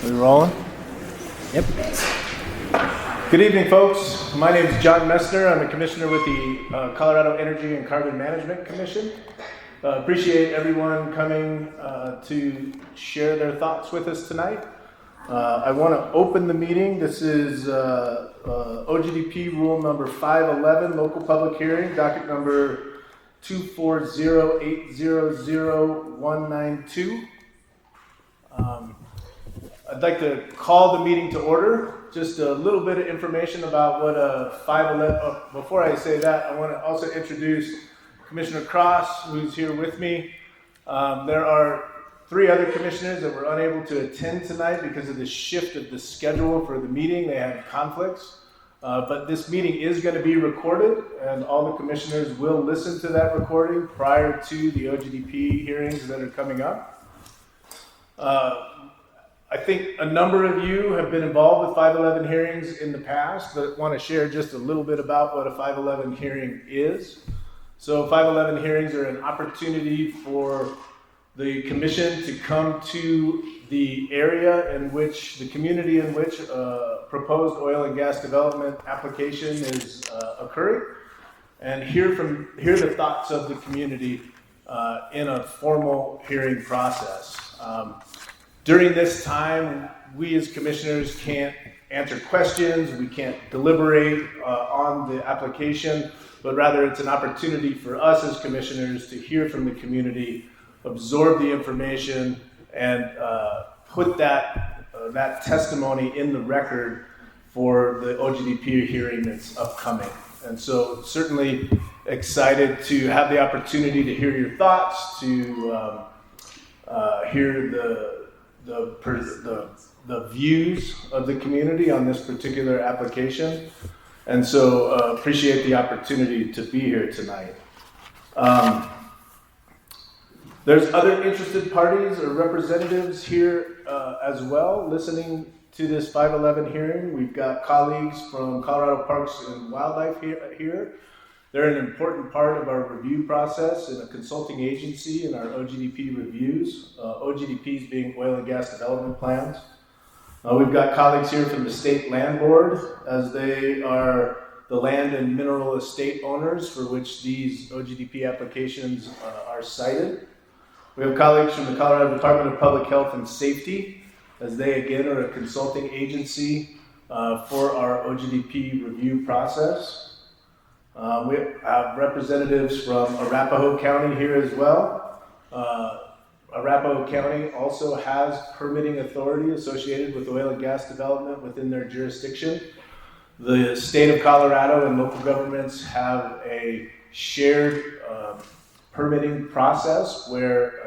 We rolling? Yep. Good evening, folks. My name is John Messner. I'm a commissioner with the Colorado Energy and Carbon Management Commission. Appreciate everyone coming to share their thoughts with us tonight. I want to open the meeting. This is OGDP rule number 511, local public hearing, docket number 240800192. I'd like to call the meeting to order. Just a little bit of information about what a 511, before I say that, I want to also introduce Commissioner Cross, who's here with me. There are 3 other commissioners that were unable to attend tonight because of the shift of the schedule for the meeting. They had conflicts. But this meeting is going to be recorded, and all the commissioners will listen to that recording prior to the OGDP hearings that are coming up. I think a number of you have been involved with 511 hearings in the past, but want to share just a little bit about what a 511 hearing is. So 511 hearings are an opportunity for the commission to come to the area in which, the community in which proposed oil and gas development application is occurring, and hear the thoughts of the community in a formal hearing process. During this time, we as commissioners can't answer questions, we can't deliberate on the application, but rather it's an opportunity for us as commissioners to hear from the community, absorb the information, and put that testimony in the record for the OGDP hearing that's upcoming. And so certainly excited to have the opportunity to hear your thoughts, to hear the views of the community on this particular application. And so appreciate the opportunity to be here tonight. There's other interested parties or representatives here as well listening to this 511 hearing. We've got colleagues from Colorado Parks and Wildlife here. They're an important part of our review process and a consulting agency in our OGDP reviews, OGDPs being oil and gas development plans. We've got colleagues here from the State Land Board, as they are the land and mineral estate owners for which these OGDP applications are cited. We have colleagues from the Colorado Department of Public Health and Safety, as they again are a consulting agency for our OGDP review process. We have representatives from Arapahoe County here as well. Arapahoe County also has permitting authority associated with oil and gas development within their jurisdiction. The state of Colorado and local governments have a shared permitting process where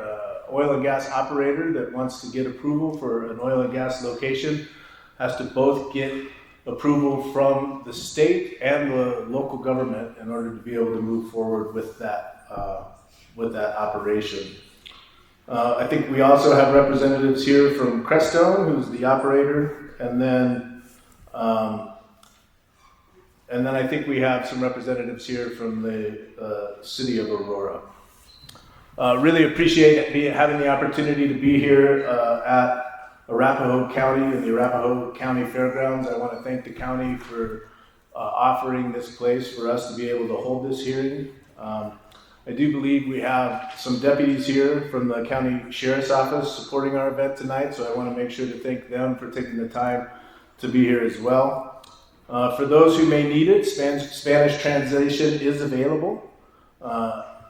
oil and gas operator that wants to get approval for an oil and gas location has to both get approval from the state and the local government in order to be able to move forward with that operation. I think we also have representatives here from Crestone, who's the operator, and then I think we have some representatives here from the city of Aurora. Really appreciate having the opportunity to be here at Arapahoe County and the Arapahoe County Fairgrounds. I want to thank the county for offering this place for us to be able to hold this hearing. I do believe we have some deputies here from the county sheriff's office supporting our event tonight, so I want to make sure to thank them for taking the time to be here as well. For those who may need it, Spanish translation is available.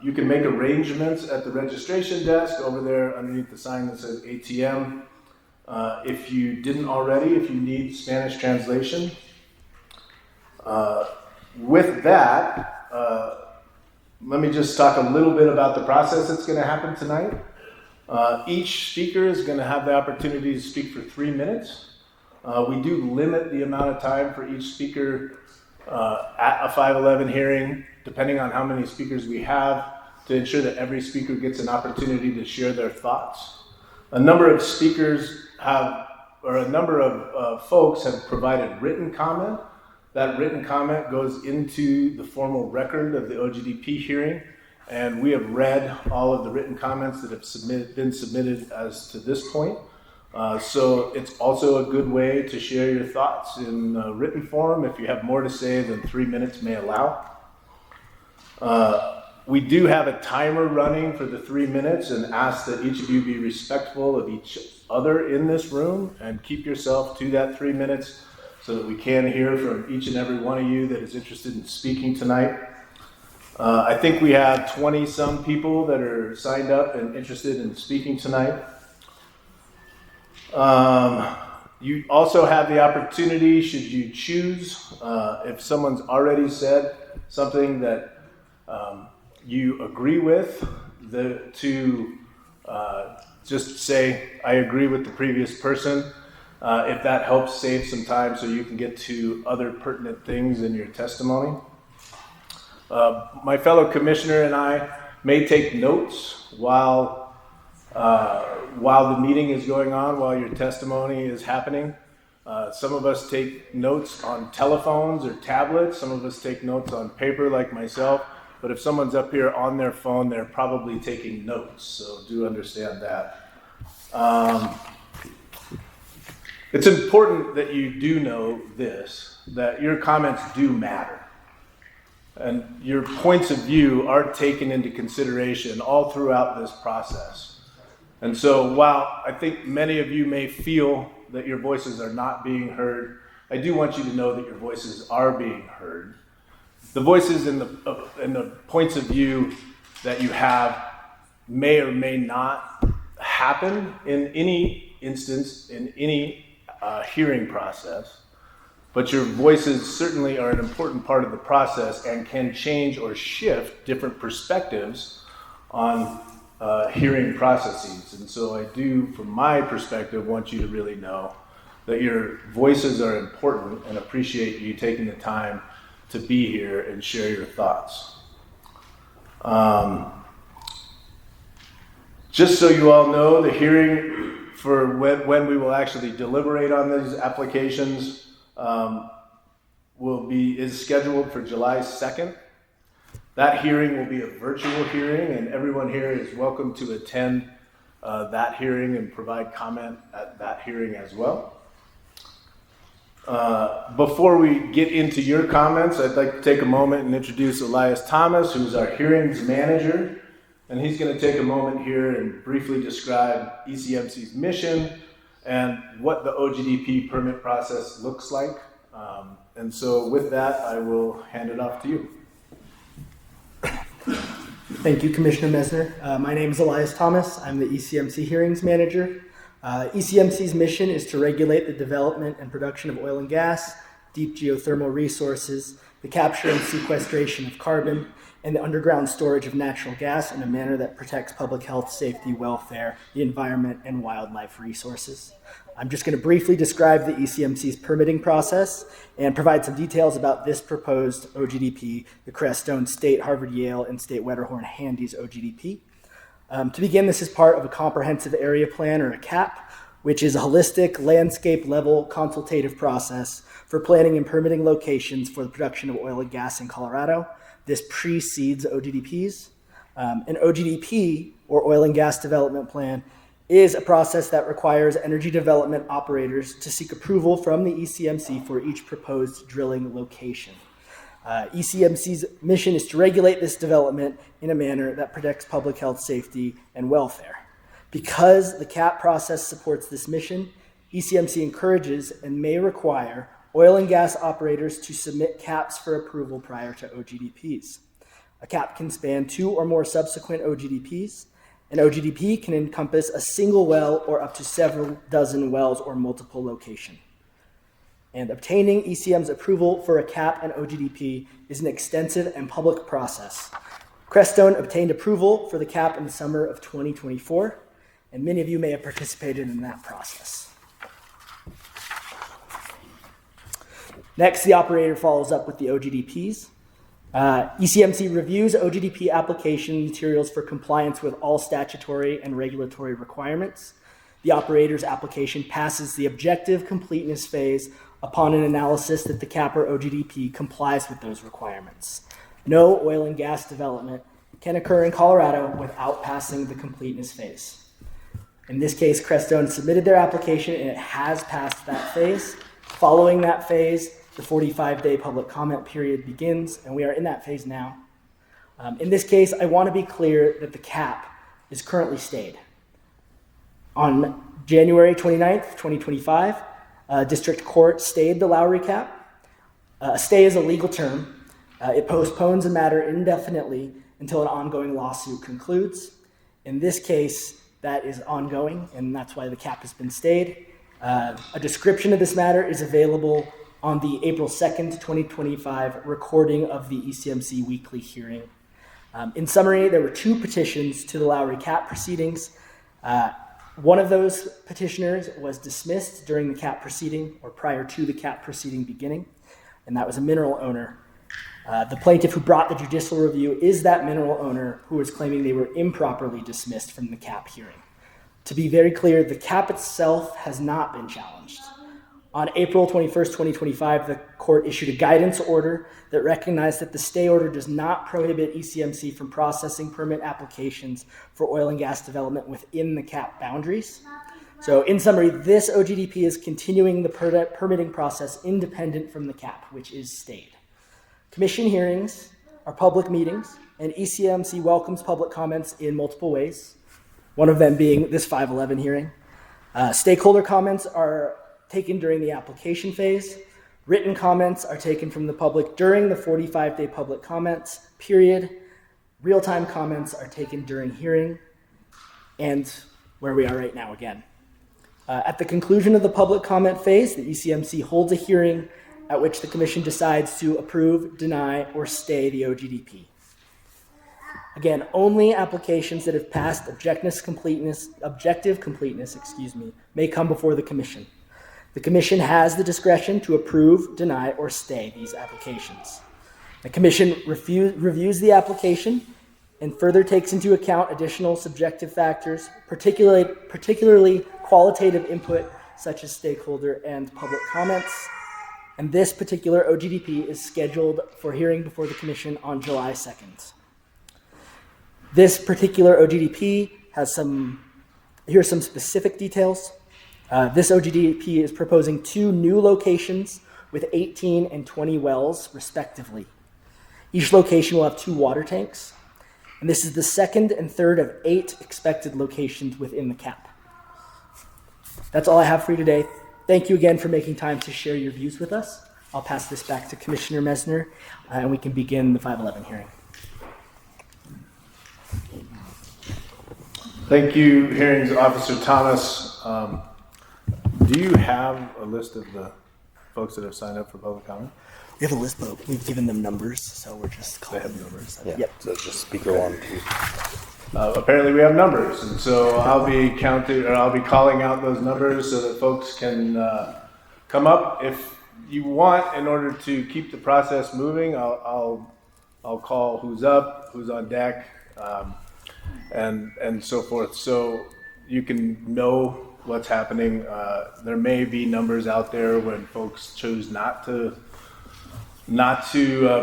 You can make arrangements at the registration desk over there underneath the sign that says ATM. If you didn't already, if you need Spanish translation. With that, let me just talk a little bit about the process that's going to happen tonight. Each speaker is going to have the opportunity to speak for 3 minutes. We do limit the amount of time for each speaker at a 511 hearing, depending on how many speakers we have, to ensure that every speaker gets an opportunity to share their thoughts. A number of folks have provided written comment. That written comment goes into the formal record of the OGDP hearing, and we have read all of the written comments that have been submitted as to this point. So it's also a good way to share your thoughts in written form if you have more to say than 3 minutes may allow. We do have a timer running for the 3 minutes and ask that each of you be respectful of each other in this room and keep yourself to that 3 minutes so that we can hear from each and every one of you that is interested in speaking tonight. I think we have 20 some people that are signed up and interested in speaking tonight. You also have the opportunity, should you choose, if someone's already said something that you agree with, to just say, I agree with the previous person, if that helps save some time so you can get to other pertinent things in your testimony. My fellow commissioner and I may take notes while the meeting is going on, while your testimony is happening. Some of us take notes on telephones or tablets. Some of us take notes on paper like myself. But if someone's up here on their phone, they're probably taking notes. So do understand that. It's important that you do know this, that your comments do matter. And your points of view are taken into consideration all throughout this process. And so while I think many of you may feel that your voices are not being heard, I do want you to know that your voices are being heard. The voices and the points of view that you have may or may not happen in any instance, in any hearing process. But your voices certainly are an important part of the process and can change or shift different perspectives on hearing processes. And so I do, from my perspective, want you to really know that your voices are important and appreciate you taking the time to be here and share your thoughts. Just so you all know, the hearing for when we will actually deliberate on these applications is scheduled for July 2nd. That hearing will be a virtual hearing, and everyone here is welcome to attend that hearing and provide comment at that hearing as well. Before we get into your comments, I'd like to take a moment and introduce Elias Thomas, who's our hearings manager, and he's going to take a moment here and briefly describe ECMC's mission and what the OGDP permit process looks like. And so with that, I will hand it off to you. Thank you, Commissioner Messner. My name is Elias Thomas. I'm the ECMC hearings manager. ECMC's mission is to regulate the development and production of oil and gas, deep geothermal resources, the capture and sequestration of carbon, and the underground storage of natural gas in a manner that protects public health, safety, welfare, the environment, and wildlife resources. I'm just going to briefly describe the ECMC's permitting process and provide some details about this proposed OGDP, the Crestone State, Harvard, Yale, and State Wetterhorn Handies OGDP. To begin, this is part of a comprehensive area plan, or a CAP, which is a holistic landscape-level consultative process for planning and permitting locations for the production of oil and gas in Colorado. This precedes OGDPs. An OGDP, or Oil and Gas Development Plan, is a process that requires energy development operators to seek approval from the ECMC for each proposed drilling location. ECMC's mission is to regulate this development in a manner that protects public health, safety, and welfare. Because the CAP process supports this mission, ECMC encourages and may require oil and gas operators to submit CAPs for approval prior to OGDPs. A CAP can span 2 or more subsequent OGDPs. An OGDP can encompass a single well or up to several dozen wells or multiple locations. And obtaining ECM's approval for a CAP and OGDP is an extensive and public process. Crestone obtained approval for the CAP in the summer of 2024, and many of you may have participated in that process. Next, the operator follows up with the OGDPs. ECMC reviews OGDP application materials for compliance with all statutory and regulatory requirements. The operator's application passes the objective completeness phase upon an analysis that the CAP or OGDP complies with those requirements. No oil and gas development can occur in Colorado without passing the completeness phase. In this case, Crestone submitted their application and it has passed that phase. Following that phase, the 45-day public comment period begins, and we are in that phase now. In this case, I want to be clear that the cap is currently stayed. On January 29th, 2025, District Court stayed the Lowry cap. A stay is a legal term. It postpones a matter indefinitely until an ongoing lawsuit concludes. In this case, that is ongoing, and that's why the cap has been stayed. A description of this matter is available on the April 2nd, 2025 recording of the ECMC weekly hearing. In summary, there were 2 petitions to the Lowry cap proceedings. One of those petitioners was dismissed during the cap proceeding or prior to the cap proceeding beginning, and that was a mineral owner. The plaintiff who brought the judicial review is that mineral owner who is claiming they were improperly dismissed from the cap hearing. To be very clear, the cap itself has not been challenged. On April 21st, 2025, the court issued a guidance order that recognized that the stay order does not prohibit ECMC from processing permit applications for oil and gas development within the cap boundaries. So in summary, this OGDP is continuing the permitting process independent from the cap, which is stayed. Commission hearings are public meetings, and ECMC welcomes public comments in multiple ways, one of them being this 511 hearing. Stakeholder comments are taken during the application phase. Written comments are taken from the public during the 45-day public comments period. Real-time comments are taken during hearing, and where we are right now again. At the conclusion of the public comment phase, the ECMC holds a hearing at which the Commission decides to approve, deny, or stay the OGDP. Again, only applications that have passed objective completeness, may come before the Commission. The Commission has the discretion to approve, deny, or stay these applications. The Commission reviews the application and further takes into account additional subjective factors, particularly qualitative input such as stakeholder and public comments. And this particular OGDP is scheduled for hearing before the Commission on July 2nd. This particular OGDP has here's some specific details. This OGDP is proposing 2 new locations with 18 and 20 wells, respectively. Each location will have 2 water tanks, and this is the 2nd and 3rd of 8 expected locations within the cap. That's all I have for you today. Thank you again for making time to share your views with us. I'll pass this back to Commissioner Messner, and we can begin the 511 hearing. Thank you, Hearings Officer Thomas. Do you have a list of the folks that have signed up for public comment? We have a list, but we've given them numbers, so we're just calling them numbers. Yeah. Yep. So it's just speaker 1, 2. Apparently we have numbers, and so I'll be calling out those numbers so that folks can come up. If you want, in order to keep the process moving, I'll call who's up, who's on deck, and so forth, so you can know what's happening. There may be numbers out there when folks choose not to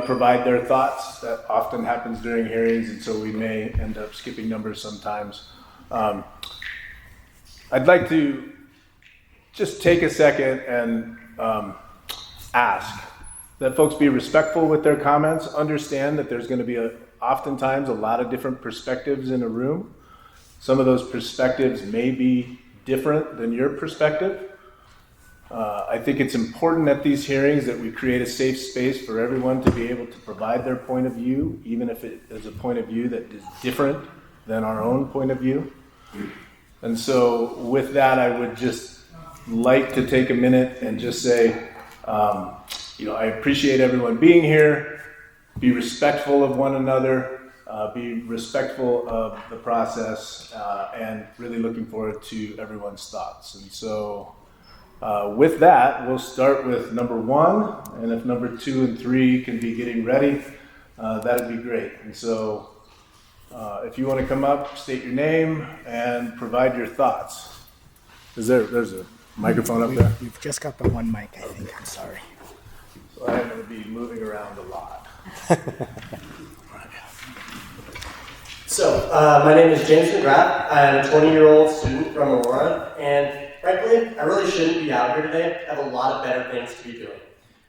provide their thoughts. That often happens during hearings, and so we may end up skipping numbers sometimes. I'd like to just take a second and ask that folks be respectful with their comments, understand that there's going to be oftentimes a lot of different perspectives in a room. Some of those perspectives may be different than your perspective. I think it's important at these hearings that we create a safe space for everyone to be able to provide their point of view, even if it is a point of view that is different than our own point of view. And so with that, I would just like to take a minute and just say, I appreciate everyone being here. Be respectful of one another. Be respectful of the process, and really looking forward to everyone's thoughts. And so with that, we'll start with number 1, and if number 2 and 3 can be getting ready, that'd be great. And so if you want to come up, state your name and provide your thoughts. There's a microphone up there? We've just got the one mic, I think. I'm sorry. So I'm going to be moving around a lot. My name is James McGrath. I'm a 20-year-old student from Aurora, and frankly, I really shouldn't be out here today. I have a lot of better things to be doing.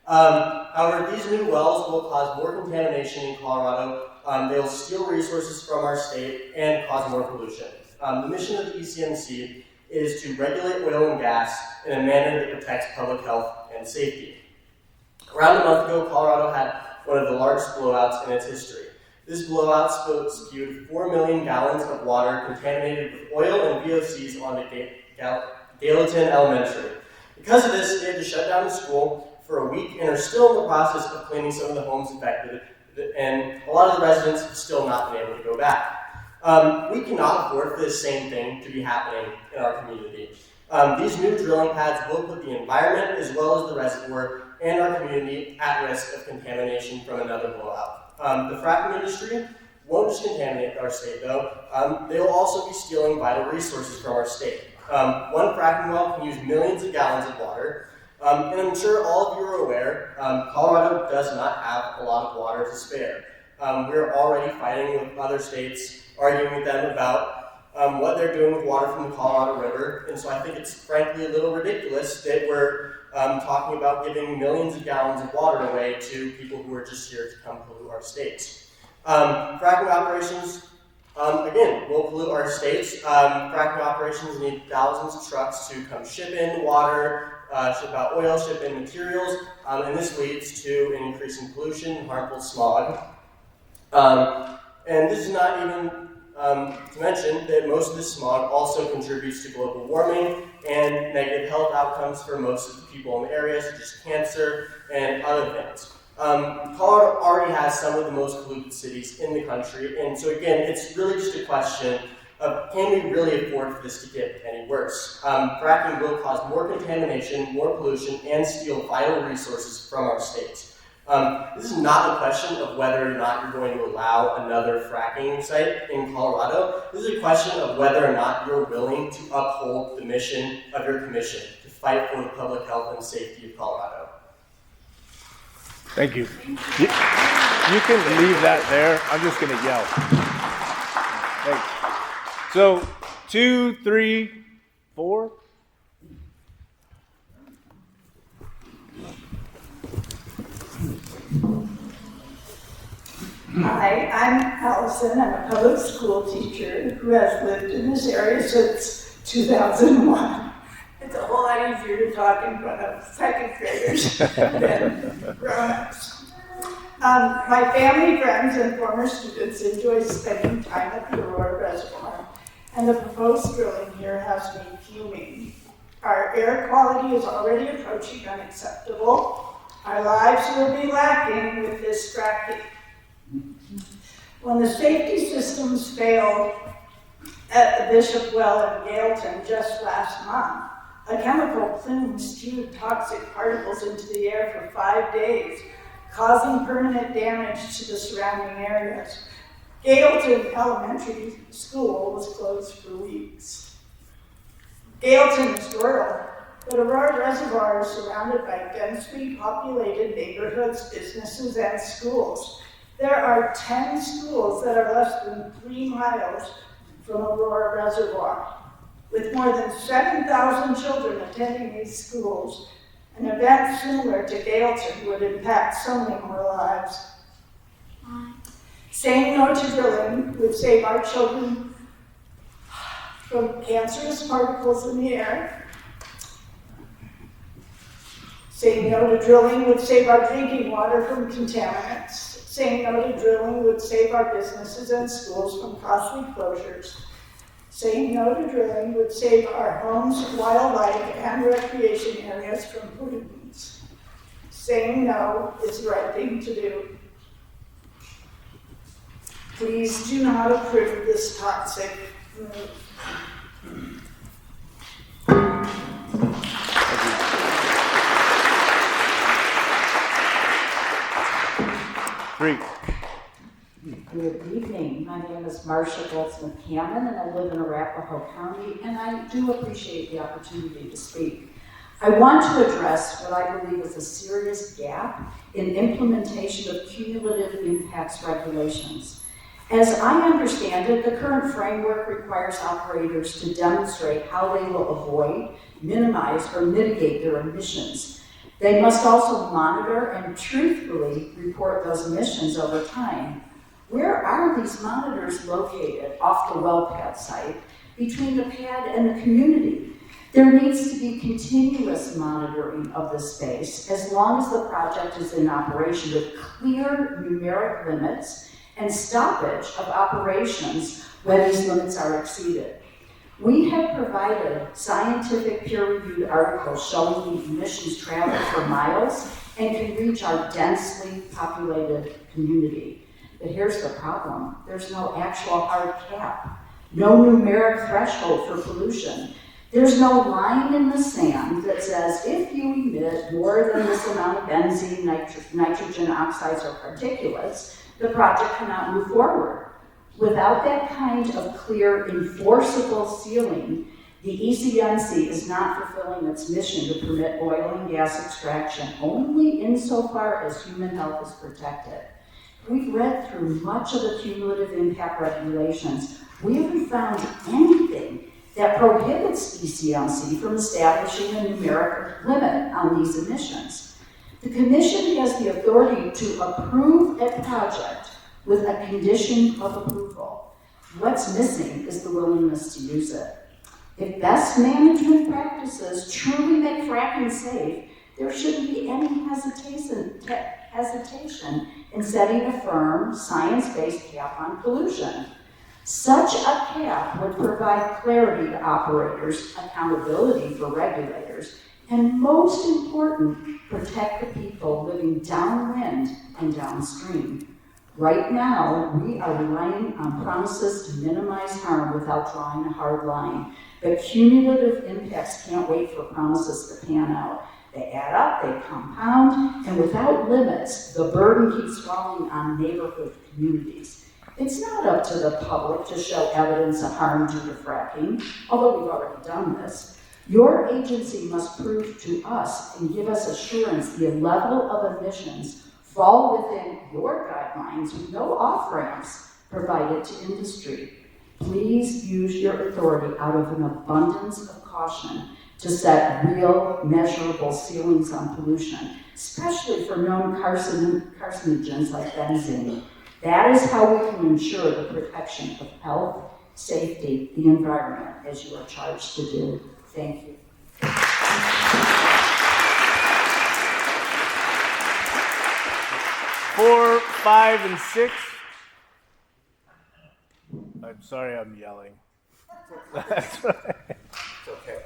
However, these new wells will cause more contamination in Colorado. They'll steal resources from our state and cause more pollution. The mission of the ECMC is to regulate oil and gas in a manner that protects public health and safety. Around a month ago, Colorado had one of the largest blowouts in its history. This blowout spewed 4 million gallons of water contaminated with oil and VOCs onto Gallatin Elementary. Because of this, they had to shut down the school for a week and are still in the process of cleaning some of the homes affected, and a lot of the residents have still not been able to go back. We cannot afford for this same thing to be happening in our community. These new drilling pads will put the environment as well as the reservoir and our community at risk of contamination from another blowout. The fracking industry won't just contaminate our state though, they will also be stealing vital resources from our state. One fracking well can use millions of gallons of water, and I'm sure all of you are aware, Colorado does not have a lot of water to spare. We're already fighting with other states, arguing with them about what they're doing with water from the Colorado River, and so I think it's frankly a little ridiculous that we're talking about giving millions of gallons of water away to people who are just here to come pollute our states. Fracking operations, again, will pollute our states. Fracking operations need thousands of trucks to come ship in water, ship out oil, ship in materials, and this leads to an increase in pollution and harmful smog. And this is not even to mention that most of this smog also contributes to global warming and negative health outcomes for most of the people in the area, such as cancer and other things. Colorado already has some of the most polluted cities in the country, and so again, it's really just a question of can we really afford for this to get any worse? Fracking will cause more contamination, more pollution, and steal vital resources from our states. This is not a question of whether or not you're going to allow another fracking site in Colorado. This is a question of whether or not you're willing to uphold the mission of your commission to fight for the public health and safety of Colorado. Thank you. You can leave that there. I'm just going to yell. Thanks. So, 2, 3, 4. Hi, I'm Allison. I'm a public school teacher who has lived in this area since 2001. It's a whole lot easier to talk in front of second graders than grown-ups. My family, friends, and former students enjoy spending time at the Aurora Reservoir, and the proposed drilling here has me fuming. Our air quality is already approaching unacceptable. Our lives will be lacking with this fracking. When the safety systems failed at the Bishop Well in Gallatin just last month, a chemical plume spewed toxic particles into the air for 5 days, causing permanent damage to the surrounding areas. Gallatin Elementary School was closed for weeks. Gallatin is rural, but Aurora Reservoir is surrounded by densely populated neighborhoods, businesses, and schools. There are 10 schools that are less than 3 miles from Aurora Reservoir. With more than 7,000 children attending these schools, an event similar to Gallatin would impact so many more lives. Saying no to drilling would save our children from cancerous particles in the air. Saying no to drilling would save our drinking water from contaminants. Saying no to drilling would save our businesses and schools from costly closures. Saying no to drilling would save our homes, wildlife, and recreation areas from pollutants. Saying no is the right thing to do. Please do not approve this toxic move. Three. Good evening. My name is Marcia Goldsmith-Hammond, and I live in Arapahoe County, and I do appreciate the opportunity to speak. I want to address what I believe is a serious gap in implementation of cumulative impacts regulations. As I understand it, the current framework requires operators to demonstrate how they will avoid, minimize, or mitigate their emissions. They must also monitor and truthfully report those emissions over time. Where are these monitors located off the well pad site, between the pad and the community? There needs to be continuous monitoring of the space as long as the project is in operation with clear numeric limits and stoppage of operations when these limits are exceeded. We have provided scientific peer-reviewed articles showing the emissions travel for miles and can reach our densely populated community. But here's the problem. There's no actual hard cap, no numeric threshold for pollution. There's no line in the sand that says if you emit more than this amount of benzene, nitrogen oxides, or particulates, the project cannot move forward. Without that kind of clear, enforceable ceiling, the ECMC is not fulfilling its mission to permit oil and gas extraction only insofar as human health is protected. We've read through much of the cumulative impact regulations. We haven't found anything that prohibits ECMC from establishing a numeric limit on these emissions. The Commission has the authority to approve a project with a condition of approval. What's missing is the willingness to use it. If best management practices truly make fracking safe, there shouldn't be any hesitation in setting a firm, science-based cap on pollution. Such a cap would provide clarity to operators, accountability for regulators, and most important, protect the people living downwind and downstream. Right now, we are relying on promises to minimize harm without drawing a hard line. But cumulative impacts can't wait for promises to pan out. They add up, they compound, and without limits, the burden keeps falling on neighborhood communities. It's not up to the public to show evidence of harm due to fracking, although we've already done this. Your agency must prove to us and give us assurance the level of emissions fall within your guidelines with no off-ramps provided to industry. Please use your authority out of an abundance of caution to set real, measurable ceilings on pollution, especially for known carcinogens like benzene. That is how we can ensure the protection of health, safety, the environment, as you are charged to do. Thank you. 4, 5, and 6. I'm sorry I'm yelling. That's right. Okay.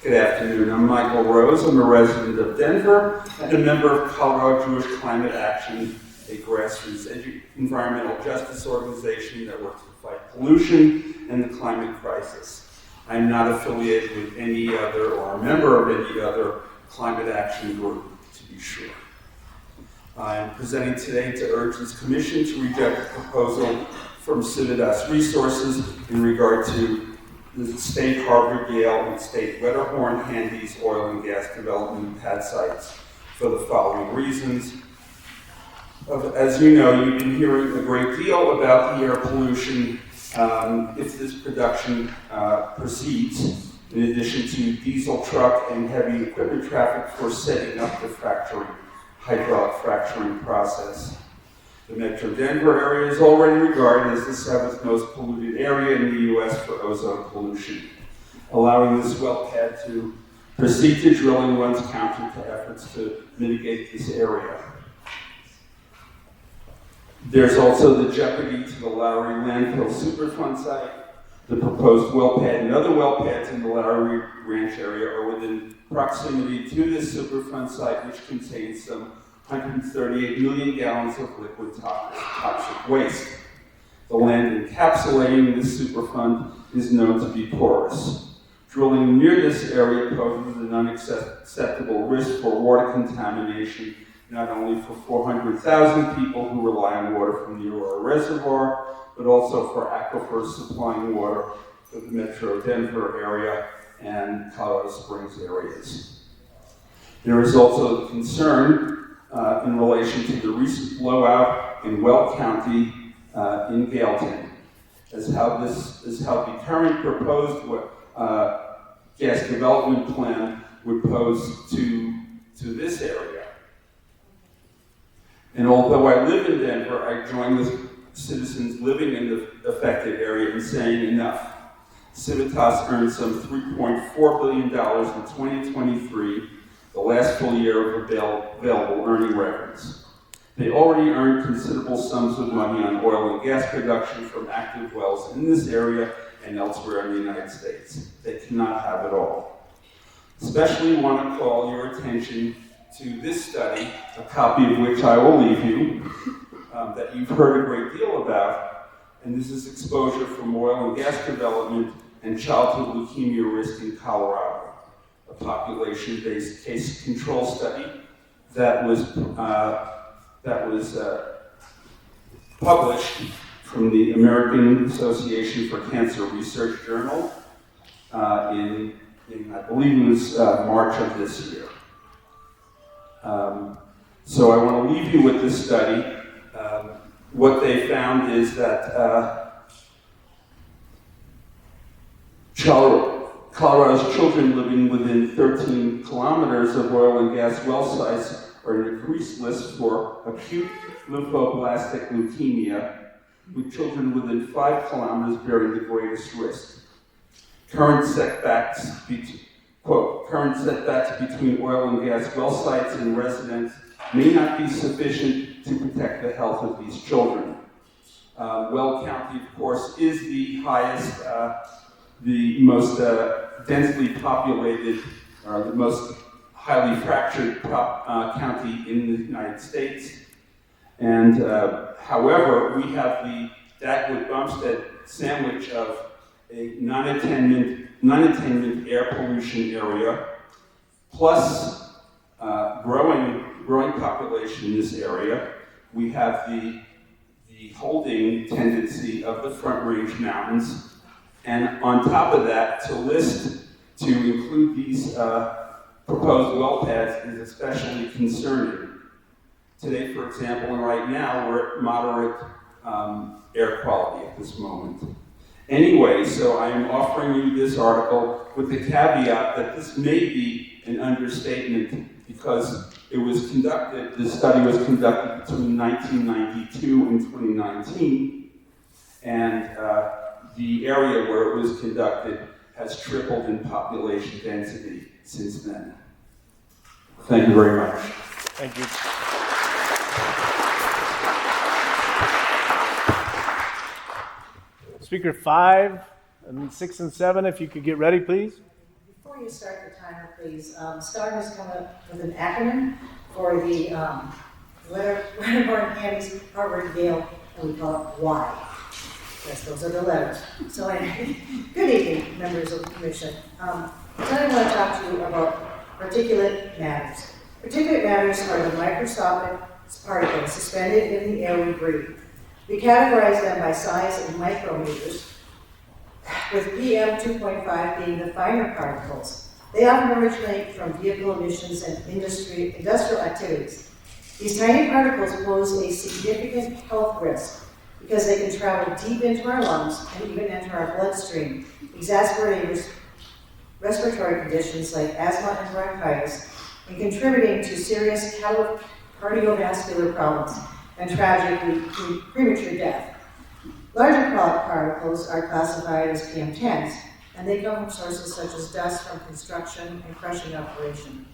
Good afternoon. I'm Michael Rose. I'm a resident of Denver and a member of Colorado Jewish Climate Action, a grassroots environmental justice organization that works to fight pollution and the climate crisis. I'm not affiliated with any other or a member of any other climate action group, to be sure. I'm presenting today to urge this commission to reject the proposal from Civitas Resources in regard to the state Harvard, Yale, and state Wetterhorn, Handies oil and gas development pad sites for the following reasons. As you know, you've been hearing a great deal about the air pollution if this production proceeds, in addition to diesel truck and heavy equipment traffic for setting up the hydraulic fracturing process. The Metro Denver area is already regarded as the 7th most polluted area in the U.S. for ozone pollution. Allowing this well pad to proceed to drilling runs counter to efforts to mitigate this area. There's also the jeopardy to the Lowry landfill Superfund site. The proposed well pad and other well pads in the Lowry Ranch area are within proximity to this Superfund site, which contains some 138 million gallons of liquid toxic waste. The land encapsulating this Superfund is known to be porous. Drilling near this area poses an unacceptable risk for water contamination, not only for 400,000 people who rely on water from the Aurora Reservoir, but also for aquifers supplying water for the Metro Denver area and Colorado Springs areas. There is also concern in relation to the recent blowout in Weld County in Gailton, as how the current proposed gas development plan would pose to this area. And although I live in Denver, I join with citizens living in the affected area in saying enough. Civitas earned some $3.4 billion in 2023, the last full year of available earning records. They already earned considerable sums of money on oil and gas production from active wells in this area and elsewhere in the United States. They cannot have it all. Especially want to call your attention to this study, a copy of which I will leave you, that you've heard a great deal about, and this is exposure from oil and gas development and childhood leukemia risk in Colorado, a population-based case control study that was published from the American Association for Cancer Research Journal in I believe it was March of this year. So I want to leave you with this study. What they found is that Colorado's children living within 13 kilometers of oil and gas well sites are an increased risk for acute lymphoblastic leukemia, with children within 5 kilometers bearing the greatest risk. Current setbacks between oil and gas well sites and residents may not be sufficient to protect the health of these children. Weld County, of course, is the highest, the most densely populated, or the most highly fractured county in the United States. And however, we have the Dagwood-Bumstead sandwich of a non-attainment air pollution area, plus growing population in this area. We have the holding tendency of the Front Range Mountains, and on top of that, to include these proposed well pads is especially concerning. Today, for example, and right now, we're at moderate air quality at this moment. Anyway, so I am offering you this article with the caveat that this may be an understatement because this study was conducted between 1992 and 2019, and the area where it was conducted has tripled in population density since then. Thank you very much. Thank you. Speaker 5 and 6 and 7, if you could get ready, please. Before you start the timer, please, Star has come up with an acronym for the Wetterhorn, Handies, Harvard, Yale, and we call it Y. Yes, those are the letters. So good evening, members of the commission. Tonight I want to talk to you about particulate matters. Particulate matters are the microscopic particles suspended in the air we breathe. We categorize them by size in micrometers, with PM 2.5 being the finer particles. They often originate from vehicle emissions and industrial activities. These tiny particles pose a significant health risk because they can travel deep into our lungs and even enter our bloodstream, exacerbating respiratory conditions like asthma and bronchitis, and contributing to serious cardiovascular problems and tragically premature death. Larger particles are classified as PM10s, and they come from sources such as dust from construction and crushing operation.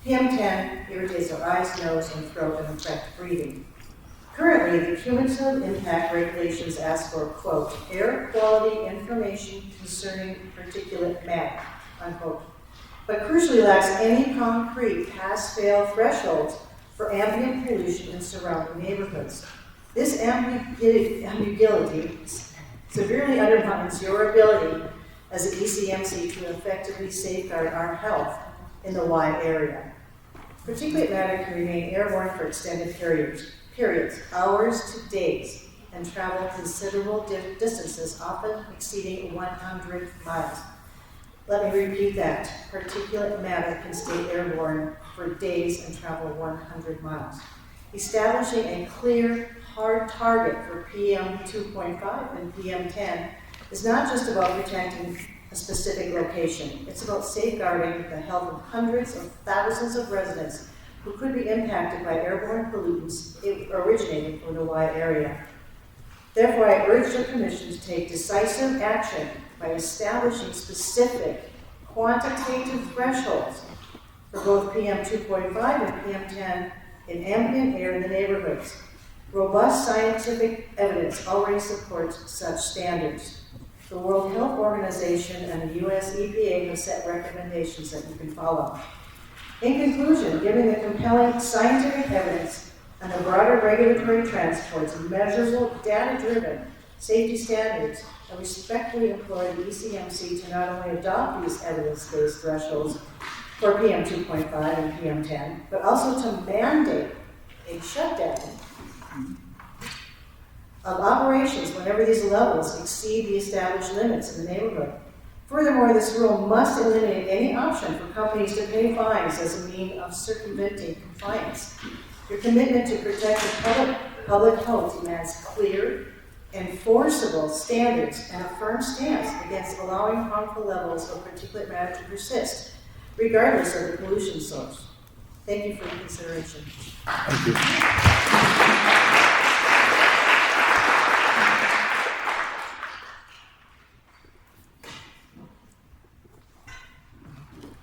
PM10 irritates our eyes, nose, and throat and affects breathing. Currently, the cumulative impact regulations ask for, quote, air quality information concerning particulate matter, unquote, but crucially lacks any concrete pass-fail thresholds for ambient pollution in surrounding neighborhoods. This ambiguity severely undermines your ability as an ECMC to effectively safeguard our health in the Y area. Particulate matter can remain airborne for extended periods, hours to days, and travel considerable distances, often exceeding 100 miles. Let me repeat that. Particulate matter can stay airborne for days and travel 100 miles. Establishing a clear, hard target for PM 2.5 and PM 10 is not just about protecting a specific location. It's about safeguarding the health of hundreds of thousands of residents who could be impacted by airborne pollutants originating from the Y area. Therefore, I urge the Commission to take decisive action by establishing specific quantitative thresholds for both PM 2.5 and PM 10 in ambient air in the neighborhoods. Robust scientific evidence already supports such standards. The World Health Organization and the US EPA have set recommendations that you can follow. In conclusion, given the compelling scientific evidence and the broader regulatory trends towards measurable, data-driven safety standards, I respectfully implore the ECMC to not only adopt these evidence-based thresholds for PM 2.5 and PM 10, but also to mandate a shutdown of operations whenever these levels exceed the established limits in the neighborhood. Furthermore, this rule must eliminate any option for companies to pay fines as a means of circumventing compliance. Your commitment to protect the public health demands clear, enforceable standards and a firm stance against allowing harmful levels of particulate matter to persist, regardless of the pollution source. Thank you for your consideration. Thank you.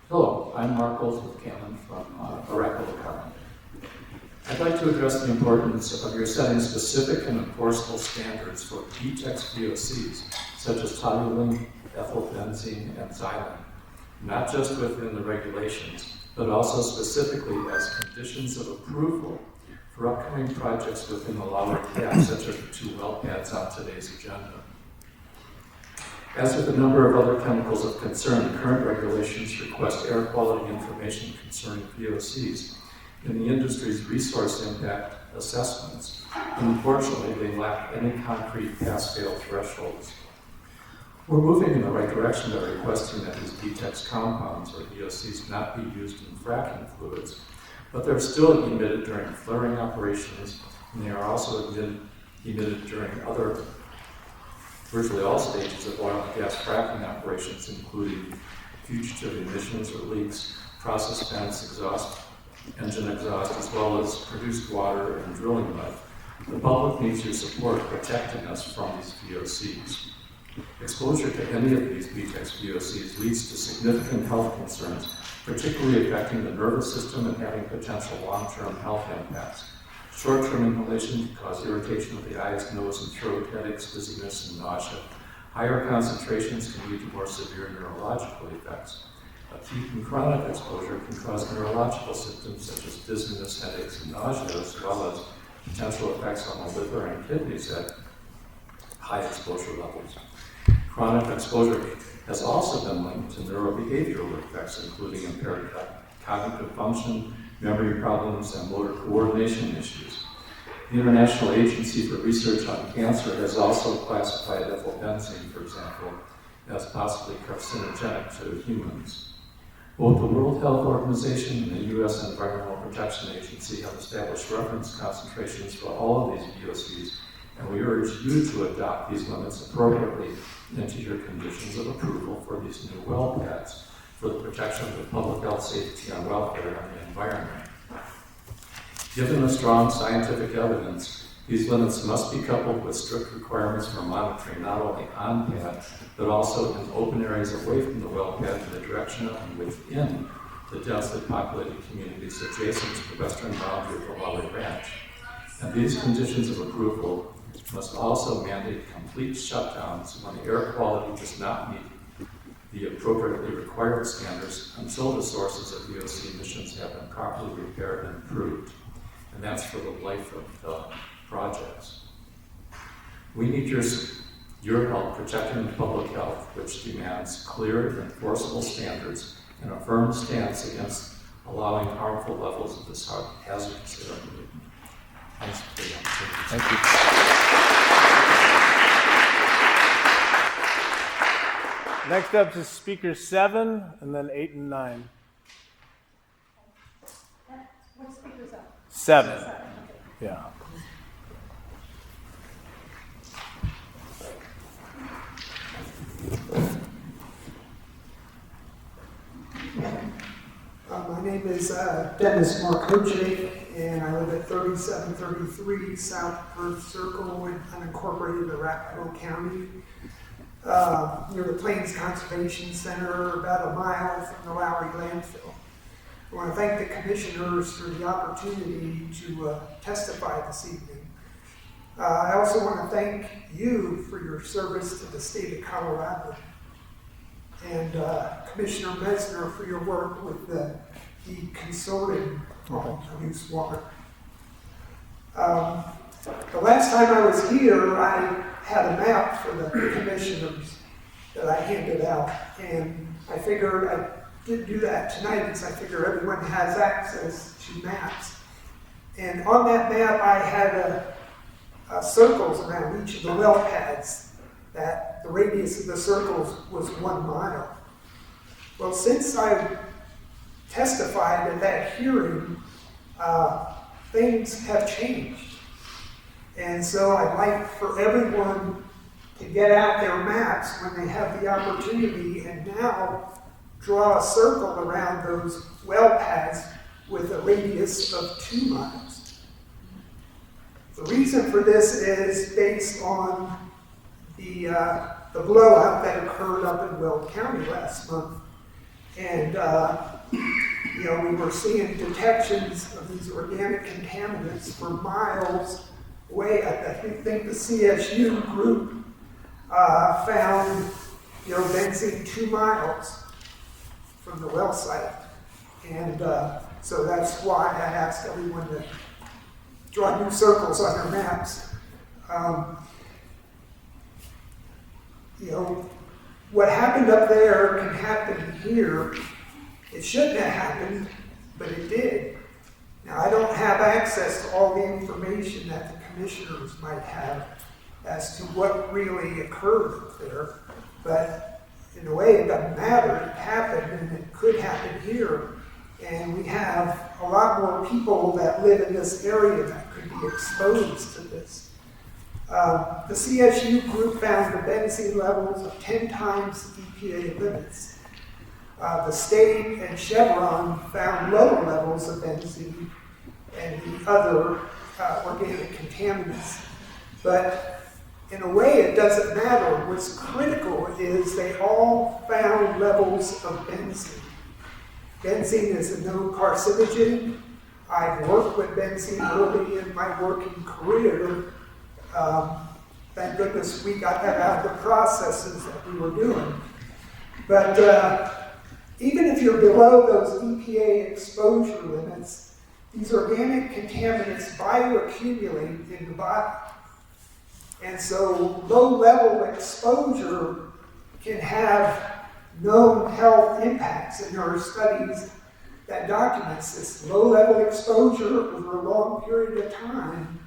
Hello, I'm Mark Oldsmith-Cameron from Arapahoe County. I'd like to address the importance of your setting specific and enforceable standards for BTEX VOCs, such as toluene, ethylbenzene, and xylene, not just within the regulations, but also specifically as conditions of approval for upcoming projects within the lower cap, such as the 2 well pads on today's agenda. As with a number of other chemicals of concern, current regulations request air quality information concerning VOCs in the industry's resource impact assessments. Unfortunately, they lack any concrete pass-fail thresholds. We're moving in the right direction by requesting that these BTEX compounds, or VOCs, not be used in fracking fluids, but they're still emitted during flaring operations, and they are also emitted during virtually all stages of oil and gas fracking operations, including fugitive emissions or leaks, process vents, engine exhaust, as well as produced water and drilling mud. The public needs your support protecting us from these VOCs. Exposure to any of these BTEX VOCs leads to significant health concerns, particularly affecting the nervous system and having potential long-term health impacts. Short-term inhalation can cause irritation of the eyes, nose, and throat, headaches, dizziness, and nausea. Higher concentrations can lead to more severe neurological effects. Acute and chronic exposure can cause neurological symptoms such as dizziness, headaches, and nausea, as well as potential effects on the liver and kidneys at high exposure levels. Chronic exposure has also been linked to neurobehavioral effects, including impaired cognitive function, memory problems, and motor coordination issues. The International Agency for Research on Cancer has also classified ethylbenzene, for example, as possibly carcinogenic to humans. Both the World Health Organization and the U.S. Environmental Protection Agency have established reference concentrations for all of these VOCs, and we urge you to adopt these limits appropriately into your conditions of approval for these new well pads for the protection of the public health, safety, and welfare and the environment. Given the strong scientific evidence, these limits must be coupled with strict requirements for monitoring not only on pad, but also in open areas away from the well pad in the direction of and within the densely populated communities adjacent to the western boundary of the Lowry Ranch. And these conditions of approval must also mandate complete shutdowns when air quality does not meet the appropriately required standards until the sources of VOC emissions have been properly repaired and improved. And that's for the life of the projects. We need your help protecting the public health, which demands clear, enforceable standards and a firm stance against allowing harmful levels of this hazardous air pollutant. Thanks for the opportunity. Thank you. Next up is speaker 7, and then 8 and 9. What speaker's up? 7. Yeah. My name is Dennis Markoche, and I live at 3733 South Earth Circle in unincorporated Arapahoe County, near the Plains Conservation Center, about a mile from the Lowry landfill. I want to thank the commissioners for the opportunity to testify this evening. I also want to thank you for your service to the state of Colorado, and Commissioner Mesner for your work with the consortium on abuse water. The last time I was here, I had a map for the commissioners that I handed out, and I figured I didn't do that tonight because I figure everyone has access to maps. And on that map, I had circles around each of the well pads that the radius of the circles was 1 mile. Well, since I testified at that hearing, things have changed. And so I'd like for everyone to get out their maps when they have the opportunity and now draw a circle around those well pads with a radius of 2 miles. The reason for this is based on the blowout that occurred up in Weld County last month. And, we were seeing detections of these organic contaminants for miles away. I think the CSU group found, benzene 2 miles from the well site. And so that's why I asked everyone to draw new circles on their maps. What happened up there can happen here. It shouldn't have happened, but it did. Now, I don't have access to all the information that the commissioners might have as to what really occurred up there, but in a way, it doesn't matter. It happened, and it could happen here. And we have a lot more people that live in this area that could be exposed to this. The CSU group found the benzene levels of 10 times the EPA limits. The state and Chevron found lower levels of benzene and the other organic contaminants. But in a way, it doesn't matter. What's critical is they all found levels of benzene. Benzene is a known carcinogen. I've worked with benzene early in my working career. Thank goodness we got that out of the processes that we were doing. But even if you're below those EPA exposure limits, these organic contaminants bioaccumulate in the body. And so low-level exposure can have known health impacts, and there are studies that documents this. Low-level exposure over a long period of time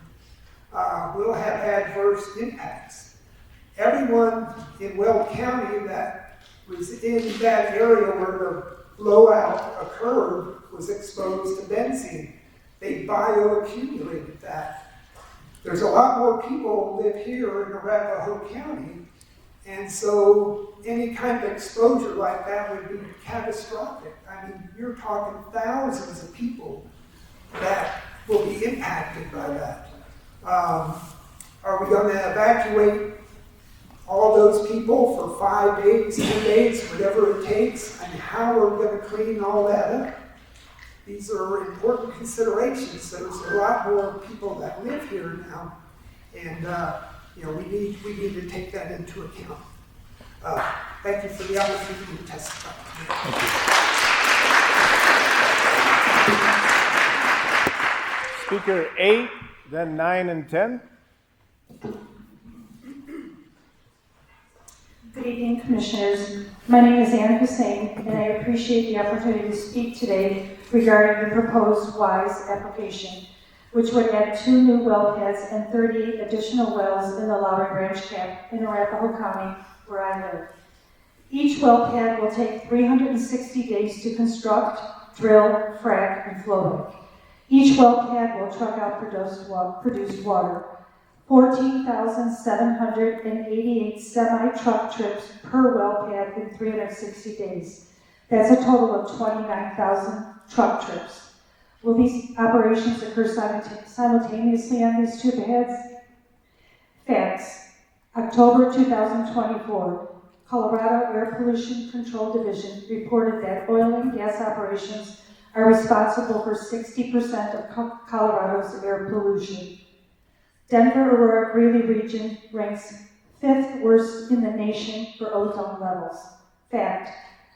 will have adverse impacts. Everyone in Weld County that was in that area where the blowout occurred was exposed to benzene. They bioaccumulated that. There's a lot more people who live here in Arapahoe County, and so any kind of exposure like that would be catastrophic. I mean, you're talking thousands of people that will be impacted by that. Are we going to evacuate all those people for 5 days, 10 days, whatever it takes? And how are we going to clean all that up? These are important considerations. There's a lot more people that live here now, and we need to take that into account. Thank you for the opportunity to testify. Speaker 8, then 9 and 10. Good evening, Commissioners. My name is Anna Hussein, and I appreciate the opportunity to speak today regarding the proposed WISE application, which would add 2 new well pads and 38 additional wells in the Lowry Ranch Camp in Arapahoe County, where I live. Each well pad will take 360 days to construct, drill, frack, and flow. Each well pad will truck out produced water. 14,788 semi-truck trips per well pad in 360 days. That's a total of 29,000 truck trips. Will these operations occur simultaneously on these two pads? Facts. October 2024, Colorado Air Pollution Control Division reported that oil and gas operations are responsible for 60% of Colorado's air pollution. Denver Aurora Greeley region ranks 5th worst in the nation for ozone levels. Fact,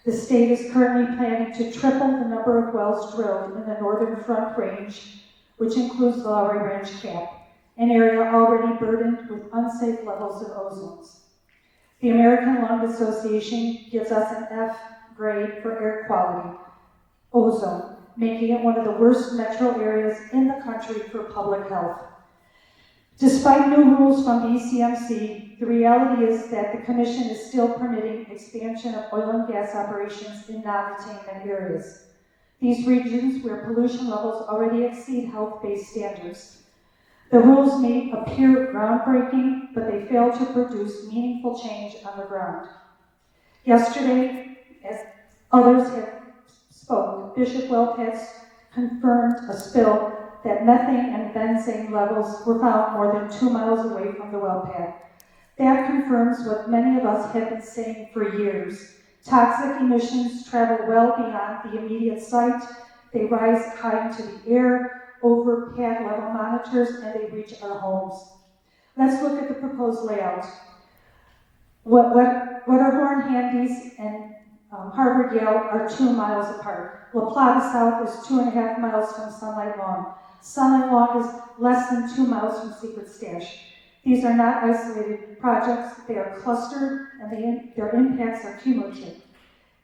the state is currently planning to triple the number of wells drilled in the Northern Front Range, which includes the Lowry Range Cap, an area already burdened with unsafe levels of ozones. The American Lung Association gives us an F grade for air quality, ozone, making it one of the worst metro areas in the country for public health. Despite new rules from the ECMC, the reality is that the Commission is still permitting expansion of oil and gas operations in non-attainment areas. These regions where pollution levels already exceed health-based standards. The rules may appear groundbreaking, but they fail to produce meaningful change on the ground. Yesterday, as others have spoken, Bishop Wellpatz confirmed a spill that methane and benzene levels were found more than 2 miles away from the well pad. That confirms what many of us have been saying for years. Toxic emissions travel well beyond the immediate site. They rise high into the air, over pad level monitors, and they reach our homes. Let's look at the proposed layout. Wetterhorn, Handies, and Harvard Yale are 2 miles apart. La Plata South is 2.5 miles from Sunlight Lawn. Sunlight Lawn is less than 2 miles from Secret Stash. These are not isolated projects, they are clustered, and their impacts are cumulative.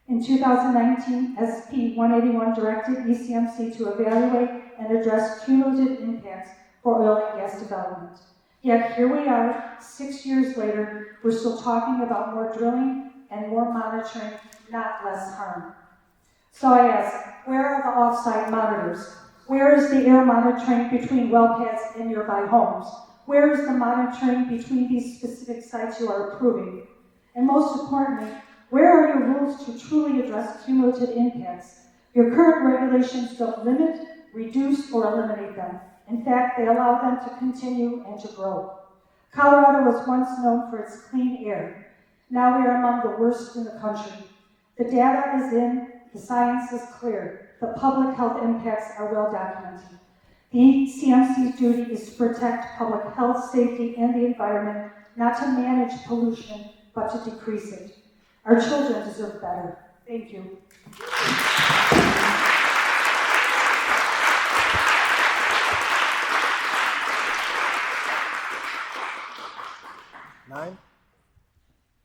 In 2019, SP 181 directed ECMC to evaluate and address cumulative impacts for oil and gas development. Yet here we are, 6 years later, we're still talking about more drilling and more monitoring, not less harm. So I ask, where are the off-site monitors? Where is the air monitoring between well pads and nearby homes? Where is the monitoring between these specific sites you are approving? And most importantly, where are your rules to truly address cumulative impacts? Your current regulations don't limit, reduce, or eliminate them. In fact, they allow them to continue and to grow. Colorado was once known for its clean air. Now we are among the worst in the country. The data is in, the science is clear, the public health impacts are well documented. The ECMC's duty is to protect public health, safety, and the environment, not to manage pollution, but to decrease it. Our children deserve better. Thank you. 9.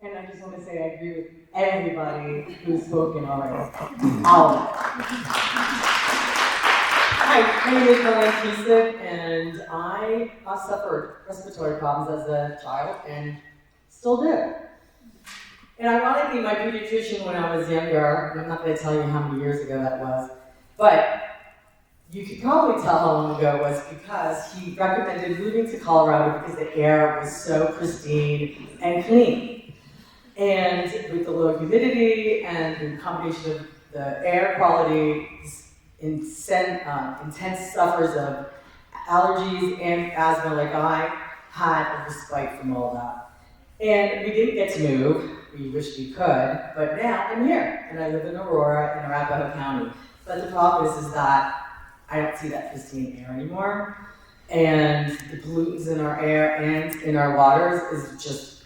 And I just want to say I agree with everybody who's spoken already. All of it. Hi, my name is Ellen Kiesick, and I suffered respiratory problems as a child and still do. And ironically, my pediatrician when I was younger, I'm not going to tell you how many years ago that was, but you could probably tell how long ago it was because he recommended moving to Colorado because the air was so pristine and clean. And with the low humidity and the combination of the air quality, intense sufferers of allergies and asthma like I had a respite from all that. And we didn't get to move. We wish we could, but now I'm here, and I live in Aurora in Arapahoe County. But the problem is that I don't see that pristine air anymore, and the pollutants in our air and in our waters is just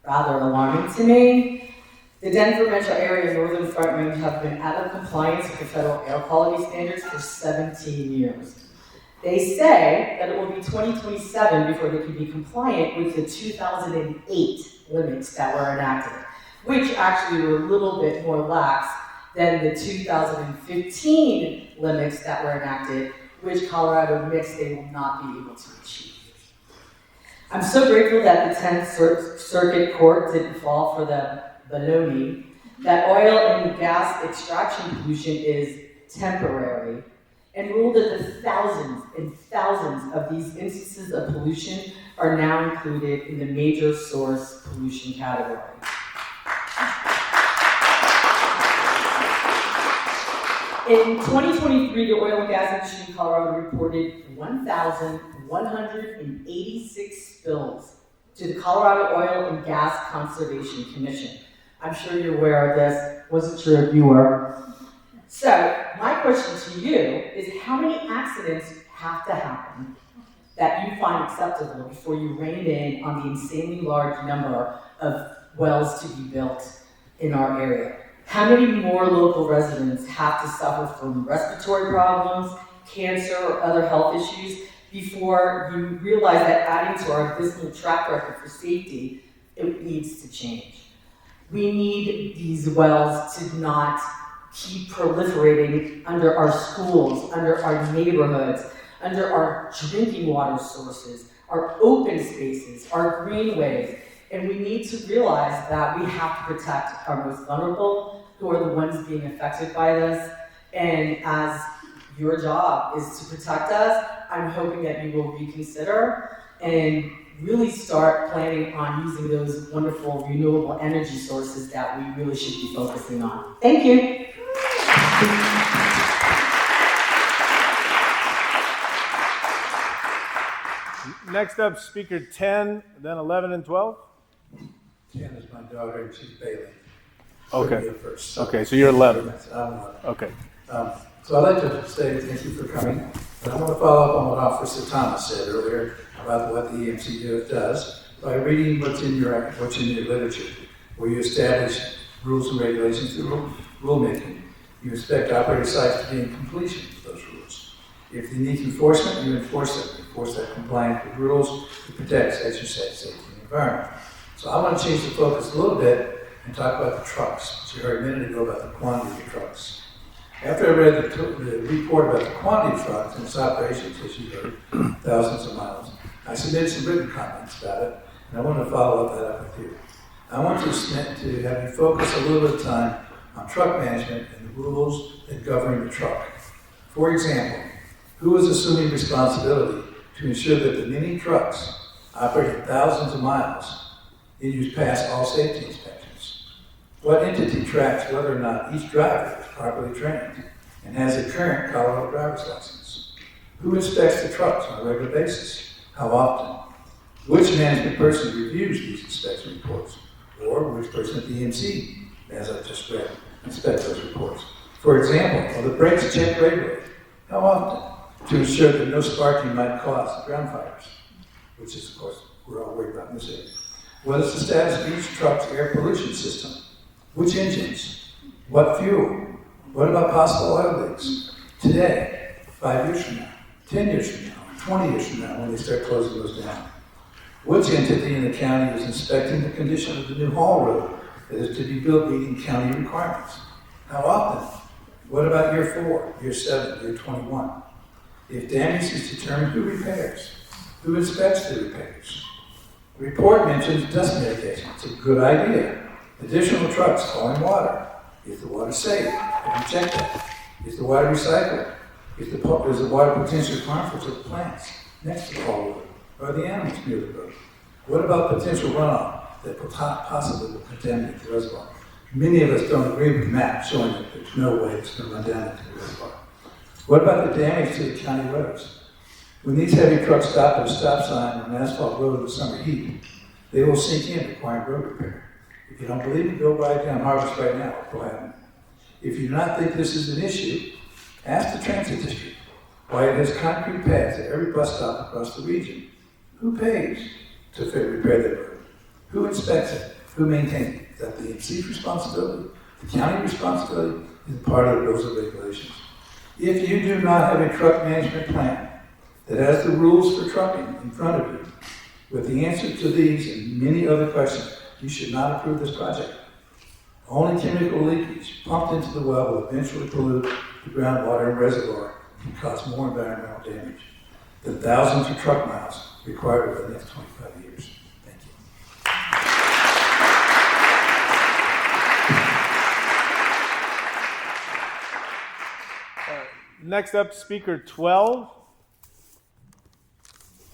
rather alarming to me. The Denver metro area and Northern Front Range have been out of compliance with the federal air quality standards for 17 years. They say that it will be 2027 before they can be compliant with the 2008 limits that were enacted, which actually were a little bit more lax than the 2015 limits that were enacted, which Colorado admits they will not be able to achieve. I'm so grateful that the 10th Circuit Court didn't fall for the baloney that oil and gas extraction pollution is temporary, and ruled that the thousands and thousands of these instances of pollution are now included in the major source pollution category. In 2023, the oil and gas industry in Colorado reported 1,186 spills to the Colorado Oil and Gas Conservation Commission. I'm sure you're aware of this. Wasn't sure if you were. So, my question to you is, how many accidents have to happen that you find acceptable before you rein in on the insanely large number of wells to be built in our area? How many more local residents have to suffer from respiratory problems, cancer, or other health issues before you realize that adding to our abysmal track record for safety, it needs to change? We need these wells to not keep proliferating under our schools, under our neighborhoods, under our drinking water sources, our open spaces, our greenways. And we need to realize that we have to protect our most vulnerable, who are the ones being affected by this. And as your job is to protect us, I'm hoping that you will reconsider and really start planning on using those wonderful renewable energy sources that we really should be focusing on. Thank you. Next up, speaker 10, then 11 and 12. 10 is my daughter, and she's Bailey. Okay. First, Okay, so you're 11. I'm 11. Okay. So I'd like to say thank you for coming. But I want to follow up on what Officer Thomas said earlier about what the EMC does by reading what's in your literature, where you establish rules and regulations through rulemaking. You expect operating sites to be in completion with those rules. If they need enforcement, you enforce them. Enforce that compliance with rules to protect, as you said, safety and the environment. So I want to change the focus a little bit and talk about the trucks. As you heard a minute ago about the quantity of trucks. After I read the report about the quantity of trucks and its operations, as you heard, thousands of miles, I submitted some written comments about it, and I want to follow that up with you. I want to have you focus a little bit of time on truck management and the rules that govern the truck. For example, who is assuming responsibility to ensure that the many trucks operating thousands of miles in use pass all safety inspections? What entity tracks whether or not each driver is properly trained and has a current Colorado driver's license? Who inspects the trucks on a regular basis? How often? Which management person reviews these inspection reports? Or which person at the EMC, as I just read, inspects those reports? For example, are the brakes checked regularly? How often? To ensure that no sparking might cause ground fires, which is, of course, we're all worried about in this area. What is the status of each truck's air pollution system? Which engines? What fuel? What about possible oil leaks? Today, 5 years from now, 10 years from now, 20 years from now, when they start closing those down. Which entity in the county is inspecting the condition of the new haul road that is to be built meeting county requirements? How often? What about year 4, year 7, year 21? If damage is determined, who repairs? Who inspects the repairs? The report mentions dust mitigation. It's a good idea. Additional trucks hauling water. Is the water safe? Have you checked that? Is the water recycled? Is the water potentially harmful to the plants next to the haul road? Or the animals near the road? What about potential runoff that possibly will contaminate the reservoir? Many of us don't agree with the map showing that there's no way it's going to run down into the reservoir. What about the damage to the county roads? When these heavy trucks stop at a stop sign on an asphalt road in the summer heat, they will sink in, requiring road repair. If you don't believe me, go right down Harvest right now. Go ahead. If you do not think this is an issue, ask the transit district why it has concrete pads at every bus stop across the region. Who pays to repair the road? Who inspects it? Who maintains it? Is that the EMC's responsibility? The county responsibility? Is part of the rules and regulations. If you do not have a truck management plan that has the rules for trucking in front of you, with the answer to these and many other questions, you should not approve this project. Only chemical leakage pumped into the well will eventually pollute the groundwater and reservoir and cause more environmental damage than thousands of truck miles required over the next 25 years. Thank you. Next up, speaker 12,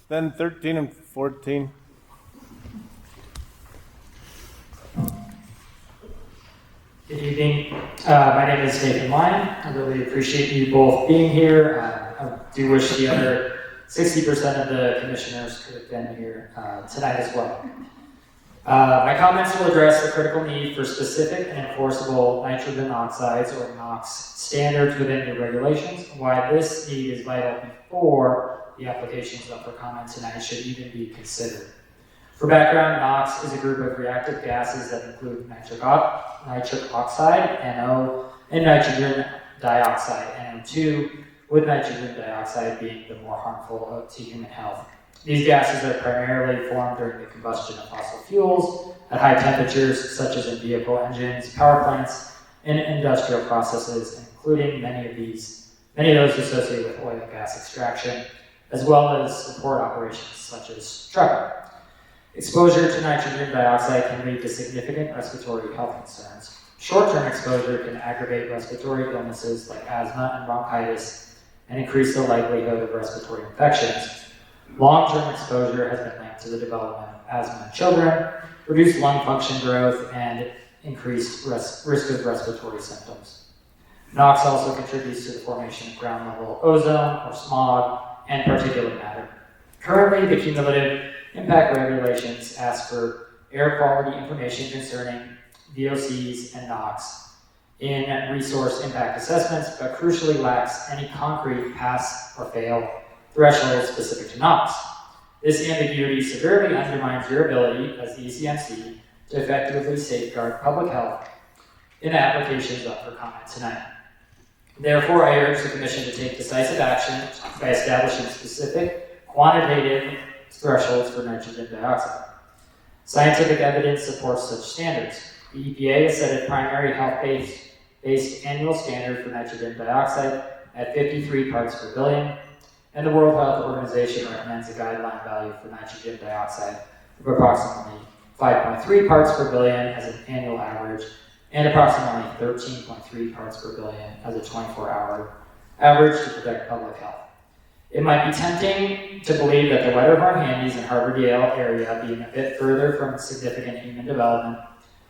then 13 and 14. Good evening. My name is Nathan Lyon. I really appreciate you both being here. I do wish the other 60% of the commissioners could have been here tonight as well. My comments will address the critical need for specific and enforceable nitrogen oxides or NOx standards within your regulations, and why this need is vital before the applications up for comment tonight should even be considered. For background, NOx is a group of reactive gases that include nitric oxide, NO, and nitrogen dioxide, NO2, with nitrogen dioxide being the more harmful to human health. These gases are primarily formed during the combustion of fossil fuels at high temperatures, such as in vehicle engines, power plants, and industrial processes, including many of those associated with oil and gas extraction, as well as support operations such as trucking. Exposure to nitrogen dioxide can lead to significant respiratory health concerns. Short-term exposure can aggravate respiratory illnesses like asthma and bronchitis and increase the likelihood of respiratory infections. Long-term exposure has been linked to the development of asthma in children, reduced lung function growth, and increased risk of respiratory symptoms. NOx also contributes to the formation of ground-level ozone or smog and particulate matter. Currently, the cumulative impact regulations ask for air quality information concerning VOCs and NOx in resource impact assessments, but crucially lacks any concrete pass or fail thresholds specific to NOx. This ambiguity severely undermines your ability as the ECMC to effectively safeguard public health in applications up for comment tonight. Therefore, I urge the Commission to take decisive action by establishing specific quantitative thresholds for nitrogen dioxide. Scientific evidence supports such standards. The EPA has set a primary health-based annual standard for nitrogen dioxide at 53 parts per billion, and the World Health Organization recommends a guideline value for nitrogen dioxide of approximately 5.3 parts per billion as an annual average, and approximately 13.3 parts per billion as a 24-hour average to protect public health. It might be tempting to believe that the Wetterhorn, Handies, and Harvard-Yale area being a bit further from significant human development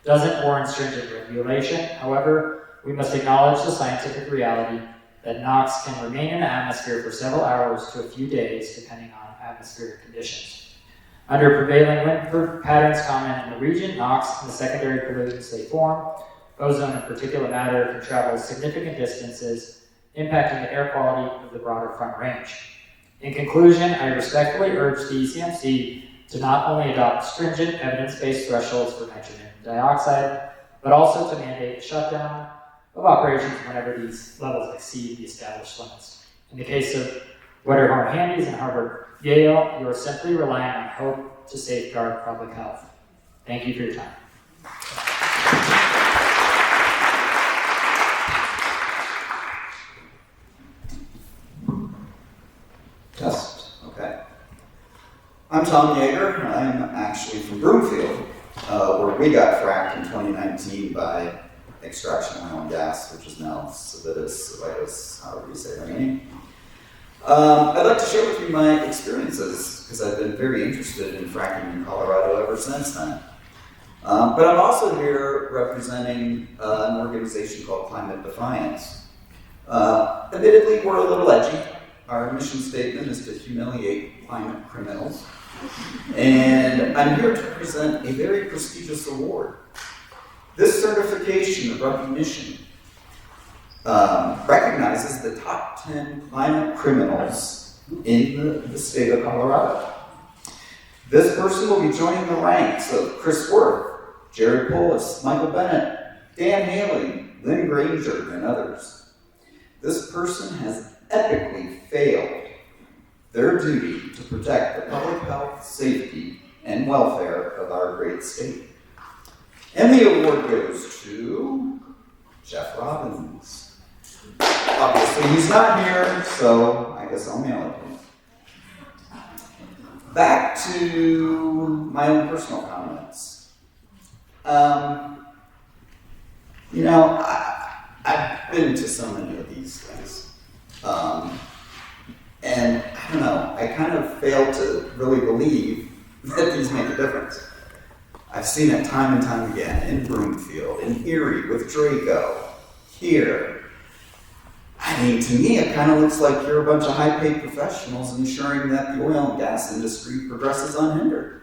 doesn't warrant stringent regulation. However, we must acknowledge the scientific reality that NOx can remain in the atmosphere for several hours to a few days, depending on atmospheric conditions. Under prevailing wind patterns common in the region, NOx and the secondary pollutants they form, ozone and particulate matter, can travel significant distances, impacting the air quality of the broader Front Range. In conclusion, I respectfully urge the ECMC to not only adopt stringent evidence-based thresholds for nitrogen dioxide, but also to mandate a shutdown of operations whenever these levels exceed the established limits. In the case of Wetterhorn, Handies, and Harvard-Yale, you are simply relying on hope to safeguard public health. Thank you for your time. Test. Okay. I'm Tom Yeager. I'm actually from Broomfield, where we got fracked in 2019 by extraction oil and gas, which is now Civitas, however you say their name. I'd like to share with you my experiences, because I've been very interested in fracking in Colorado ever since then. But I'm also here representing an organization called Climate Defiance. Admittedly, we're a little edgy. Our mission statement is to humiliate climate criminals. And I'm here to present a very prestigious award. This certification of recognition recognizes the top 10 climate criminals in the state of Colorado. This person will be joining the ranks of Chris Worth, Jared Polis, Michael Bennett, Dan Haley, Lynn Granger, and others. This person has epically failed their duty to protect the public health, safety, and welfare of our great state. And the award goes to Jeff Robbins. Obviously, he's not here, so I guess I'll mail it to him. Back to my own personal comments. I've been to so many of these things. And I don't know, I kind of fail to really believe that these make a difference. I've seen it time and time again in Broomfield, in Erie with Draco, here. I mean, to me, it kind of looks like you're a bunch of high-paid professionals ensuring that the oil and gas industry progresses unhindered.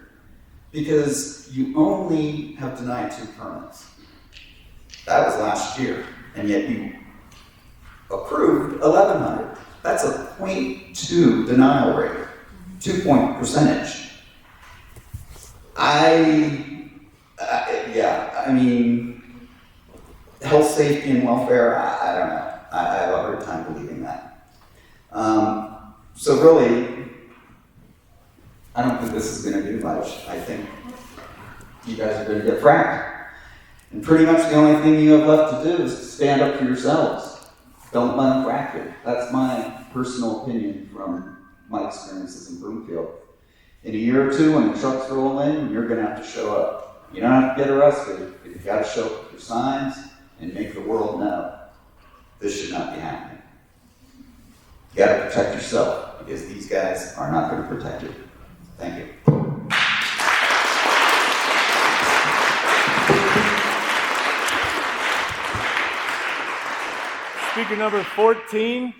Because you only have denied 2 permits. That was last year, and yet you approved 1,100. That's a 0.2 denial rate, 2-point percentage. I mean, health, safety, and welfare, I don't know. I have a hard time believing that. So really, I don't think this is going to do much. I think you guys are going to get fracked. And pretty much the only thing you have left to do is to stand up for yourselves. Don't let them frack you. That's my personal opinion from my experiences in Broomfield. In a year or two, when the trucks roll in, you're going to have to show up. You don't have to get arrested, but you've got to show up with your signs and make the world know this should not be happening. You got to protect yourself, because these guys are not going to protect you. Thank you. Speaker number 14.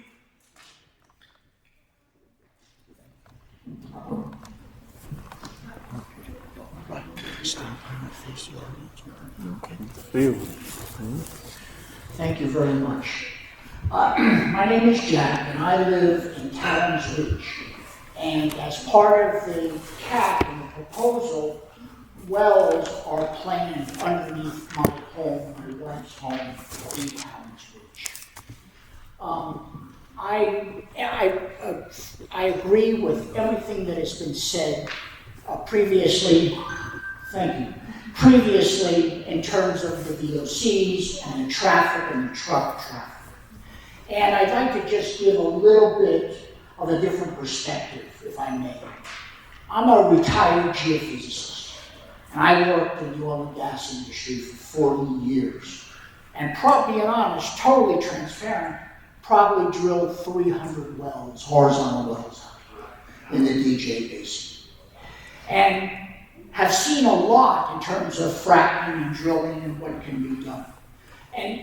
Thank you very much. My name is Jack, and I live in Talons Reach. And as part of the CAP and the proposal, wells are planned underneath my home, my wife's home in Talons Reach. I agree with everything that has been said previously. Thank you. Previously, in terms of the VOCs and the traffic and the truck traffic. And I'd like to just give a little bit of a different perspective, if I may. I'm a retired geophysicist, and I worked in the oil and gas industry for 40 years. And being honest, totally transparent, probably drilled 300 wells, horizontal wells out here in the DJ Basin. And have seen a lot in terms of fracking and drilling and what can be done. And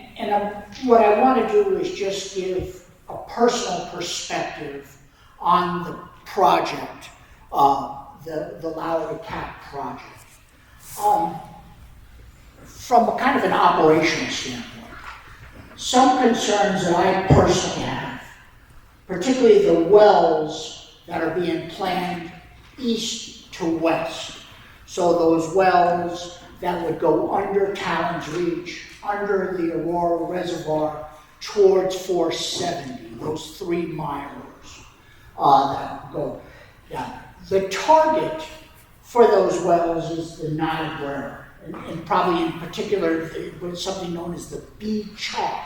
what I want to do is just give a personal perspective on the project, the Lowry Cap project. From a kind of an operational standpoint, some concerns that I personally have, particularly the wells that are being planned east to west. So those wells that would go under Talons Reach, under the Aurora Reservoir, towards 470, those 3 milers that go down. The target for those wells is the Niobrara, and probably in particular something known as the B chalk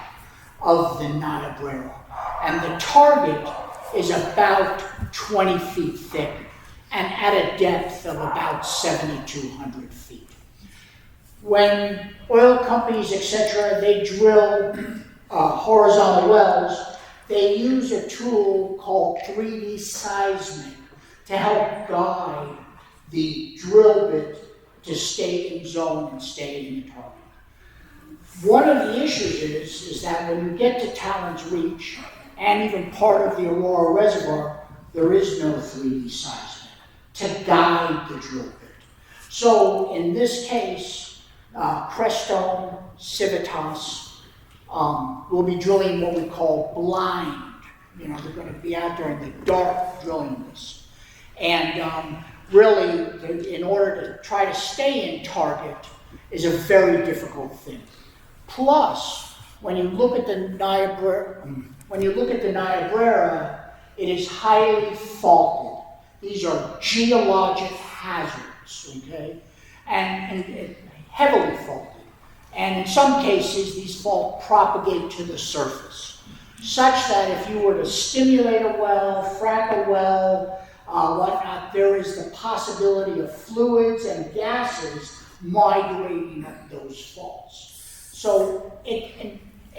of the Niobrara. And the target is about 20 feet thick and at a depth of about 7,200 feet. When oil companies, etc., they drill horizontal wells, they use a tool called 3D seismic to help guide the drill bit to stay in zone and stay in the target. One of the issues is that when you get to Talons Reach and even part of the Aurora Reservoir, there is no 3D seismic to guide the drill bit. So in this case, Crestone, Civitas will be drilling what we call blind. You know, they're going to be out there in the dark drilling this. And really, in order to try to stay in target is a very difficult thing. Plus, when you look at the Niobrara, it is highly faulted. These are geologic hazards, okay, and heavily faulted. And in some cases, these faults propagate to the surface, such that if you were to stimulate a well, frack a well, whatnot, there is the possibility of fluids and gases migrating up those faults. So,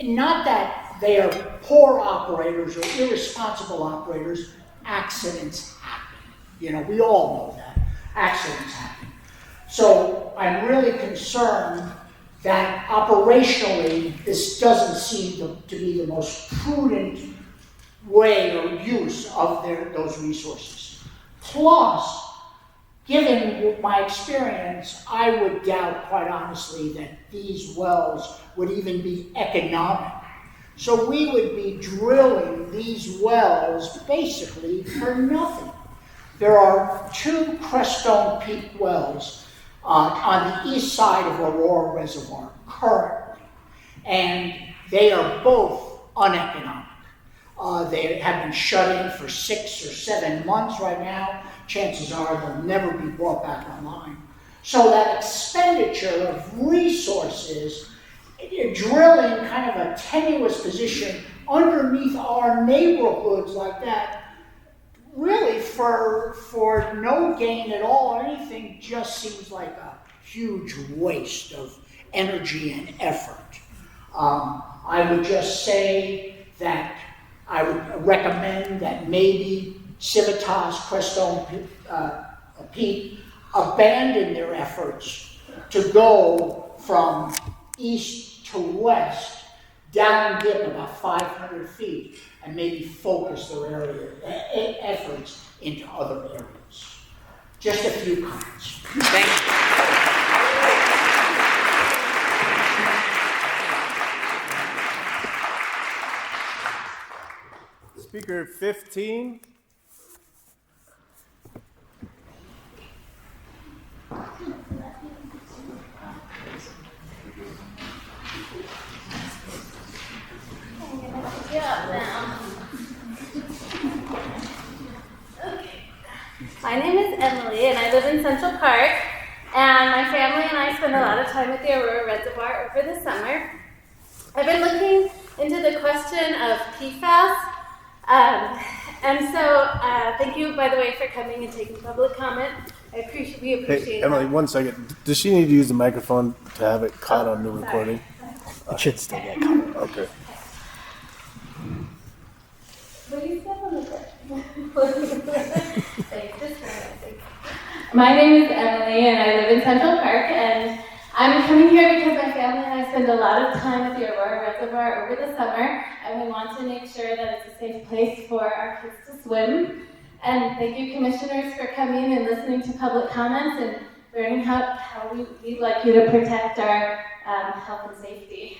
not that they are poor operators or irresponsible operators, accidents happen. You know, we all know that. Accidents happen. So I'm really concerned that operationally, this doesn't seem to be the most prudent way or use of those resources. Plus, given my experience, I would doubt, quite honestly, that these wells would even be economic. So we would be drilling these wells basically for nothing. There are 2 Crestone Peak wells on the east side of Aurora Reservoir currently, and they are both uneconomic. They have been shut in for 6 or 7 months right now. Chances are they'll never be brought back online. So that expenditure of resources, drilling kind of a tenuous position underneath our neighborhoods like that, really for no gain at all or anything, just seems like a huge waste of energy and effort. I would just say that I would recommend that maybe Civitas, Crestone Peak abandon their efforts to go from east to west, down dip about 500 feet, and maybe focus their efforts into other areas. Just a few comments. Thank you. Speaker 15. My name is Emily, and I live in Central Park, and my family and I spend a lot of time at the Aurora Reservoir over the summer. I've been looking into the question of PFAS, and so thank you, by the way, for coming and taking public comment. We appreciate Hey, Emily, that. 1 second. Does she need to use the microphone to have it caught on the recording? It should still get caught. Okay. Will you step on the Thanks, just thanks. My name is Emily, and I live in Central Park, and I'm coming here because my family and I spend a lot of time at the Aurora Reservoir over the summer, and we want to make sure that it's a safe place for our kids to swim. And thank you, commissioners, for coming and listening to public comments and learning how we'd like you to protect our health and safety.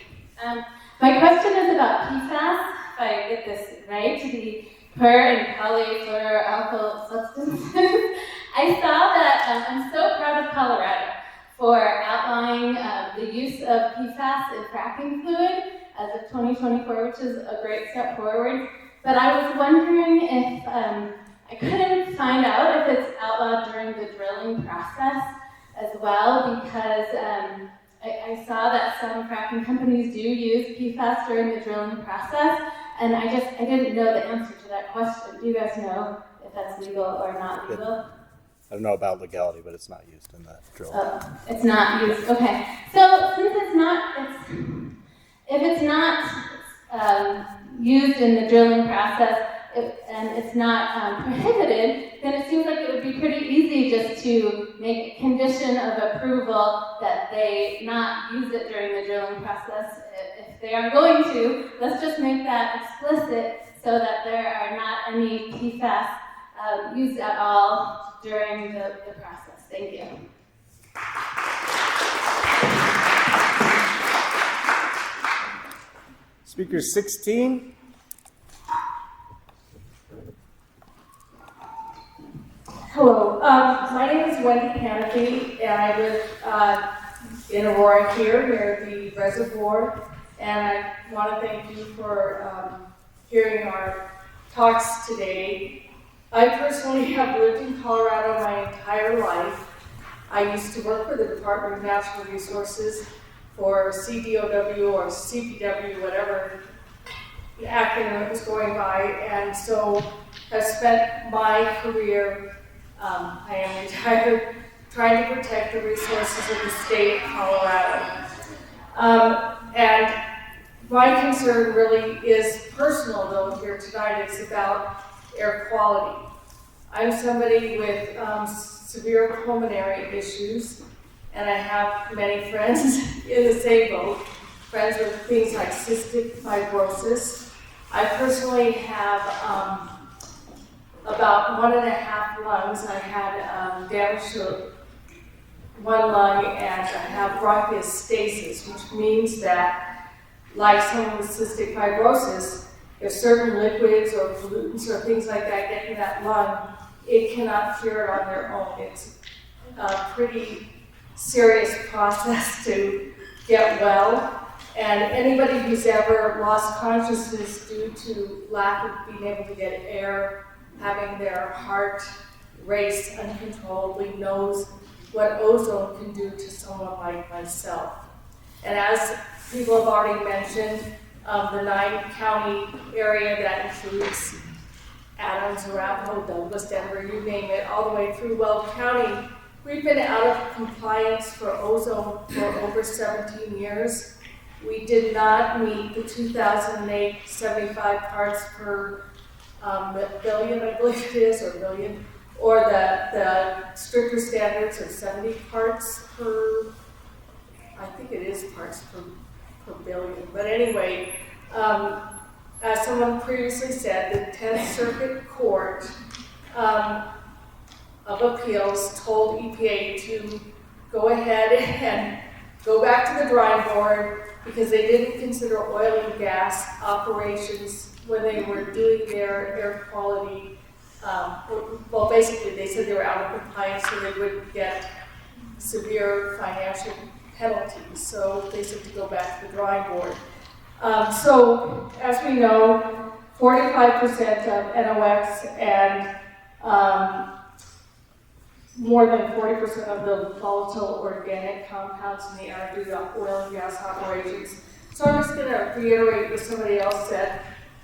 My question is about PFAS, if I get this right, the per and polyfluoroalkyl substances. I saw that I'm so proud of Colorado for outlining the use of PFAS in fracking fluid as of 2024, which is a great step forward. But I was wondering if I couldn't find out if it's outlawed during the drilling process as well, because I saw that some fracking companies do use PFAS during the drilling process, and I didn't know the answer to that question. Do you guys know if that's legal or not legal? I don't know about legality, but it's not used in the drill. Oh, it's not used. Okay. So since if it's not used in the drilling process and it's not prohibited, then it seems like it would be pretty easy just to make a condition of approval that they not use it during the drilling process. If they are going to, let's just make that explicit so that there are not any PFAS used at all during the process. Thank you. Speaker 16. Hello, my name is Wendy Canopy, and I live in Aurora here near the reservoir, and I want to thank you for hearing our talks today. I personally have lived in Colorado my entire life. I used to work for the Department of Natural Resources for CDOW or CPW, whatever the acronym was going by, and so I've spent my career, I am retired, trying to protect the resources of the state of Colorado. And My concern really is personal though here tonight. It's about air quality. I'm somebody with severe pulmonary issues, and I have many friends in the same boat, friends with things like cystic fibrosis. I personally have about 1.5 lungs. I had damage to one lung, and I have bronchostasis, which means that, like someone with cystic fibrosis, if certain liquids or pollutants or things like that get in that lung, it cannot cure it on their own. It's a pretty serious process to get well. And anybody who's ever lost consciousness due to lack of being able to get air, having their heart race uncontrollably, knows what ozone can do to someone like myself. And as people have already mentioned, the 9-county area that includes Adams, Arapahoe, Douglas, Denver, you name it, all the way through Weld County, we've been out of compliance for ozone for over 17 years. We did not meet the 2008 75 parts per billion, I believe it is, or million, or the stricter standards of 70 parts per, I think it is parts per billion. But anyway, as someone previously said, the 10th Circuit Court of Appeals told EPA to go ahead and go back to the drawing board because they didn't consider oil and gas operations when they were doing their air quality. Well, basically, they said they were out of compliance, so they would get severe financial penalties. So they said to go back to the drawing board. So, as we know, 45% of NOx and more than 40% of the volatile organic compounds in the air due to oil and gas operations. So I'm just going to reiterate what somebody else said,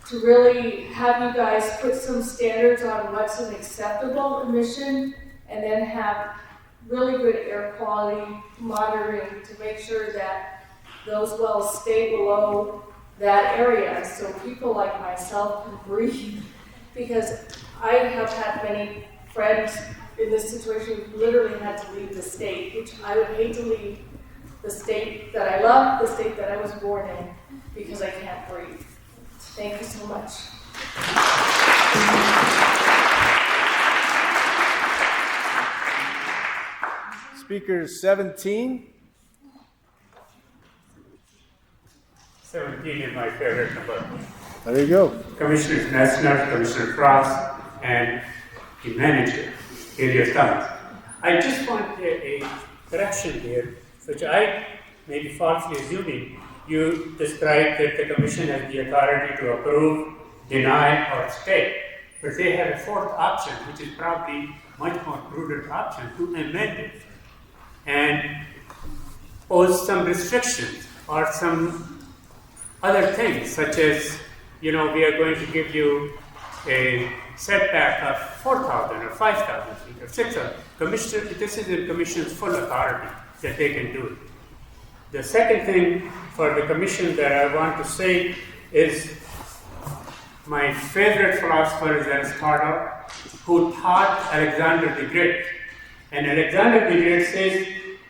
to really have you guys put some standards on what's an acceptable emission, and then have really good air quality monitoring to make sure that those wells stay below that area so people like myself can breathe. Because I have had many friends in this situation who literally had to leave the state, which I would hate to leave the state that I love, the state that I was born in, because I can't breathe. Thank you so much. Speaker 17. 17 is my favorite number. There you go. Commissioner Messner, Commissioner Frost, and the manager, Elias Thomas. I just want a correction here, which I may be falsely assuming. You described that the Commission has the authority to approve, deny, or stay. But they have a fourth option, which is probably much more prudent option, to amend it and pose some restrictions or some other things, such as, we are going to give you a setback of 4,000 or 5,000 feet or 6,000. Commissioner, this is the Commission's full authority that they can do it. The second thing for the Commission that I want to say is my favorite philosopher is Aristotle, who taught Alexander the Great. And Alexander the Great says,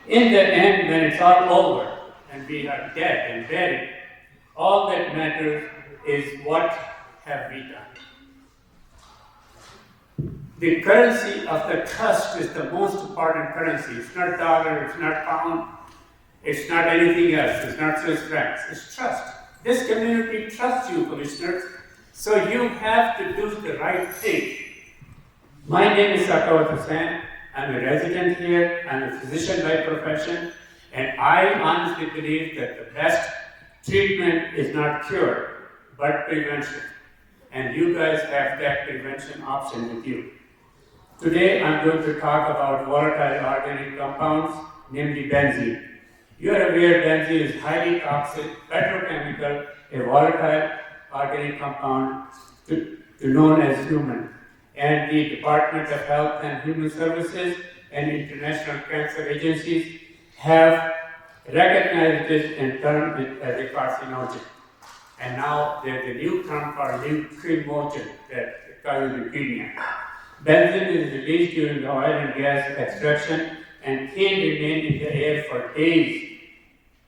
in the end, when it's all over and we are dead and buried, all that matters is what have we done. The currency of the trust is the most important currency. It's not dollar, it's not pound, it's not anything else, it's not Swiss francs, it's trust. This community trusts you, commissioners, so you have to do the right thing. My name is Sakawat Hussain. I'm a resident here, I'm a physician by profession, and I honestly believe that the best treatment is not cure, but prevention. And you guys have that prevention option with you. Today, I'm going to talk about volatile organic compounds, namely benzene. You are aware benzene is highly toxic, petrochemical, a volatile organic compound known as human. And the Department of Health and Human Services and international cancer agencies have recognized this and termed it as a carcinogen. And now there's a new term called nucleogen that causes leukemia. Benzene is released during the oil and gas extraction and can remain in the air for days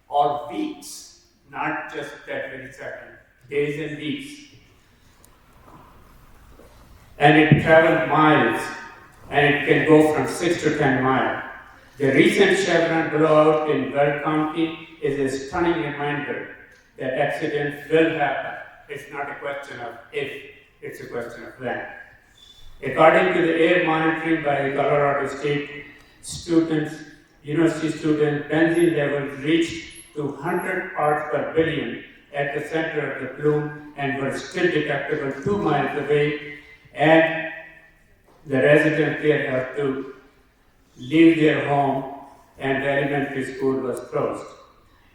or weeks, not just that very second, days and weeks. And it travels miles, and it can go from 6 to 10 miles. The recent Chevron blowout in Weld County is a stunning reminder that accidents will happen. It's not a question of if, it's a question of when. According to the air monitoring by Colorado State students, university students, benzene levels reached to 100 parts per billion at the center of the plume and were still detectable 2 miles away, and the residents there have to leave their home and the elementary school was closed.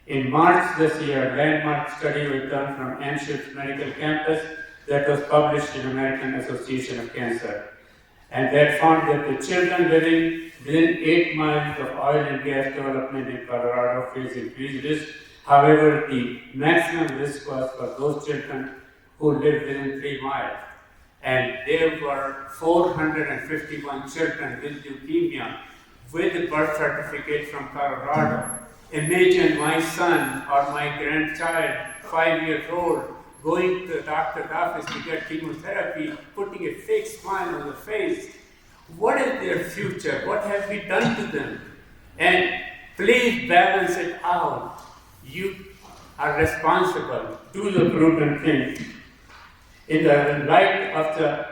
In March this year, a landmark study was done from Anschutz Medical Campus that was published in American Association of Cancer. And that found that the children living within 8 miles of oil and gas development in Colorado face increased risk. However, the maximum risk was for those children who lived within 3 miles. And there were 451 children with leukemia with a birth certificate from Colorado. Imagine my son or my grandchild, 5 years old, going to the doctor's office to get chemotherapy, putting a fake smile on the face. What is their future? What have we done to them? And please balance it out. You are responsible. Do the prudent thing. In the light of the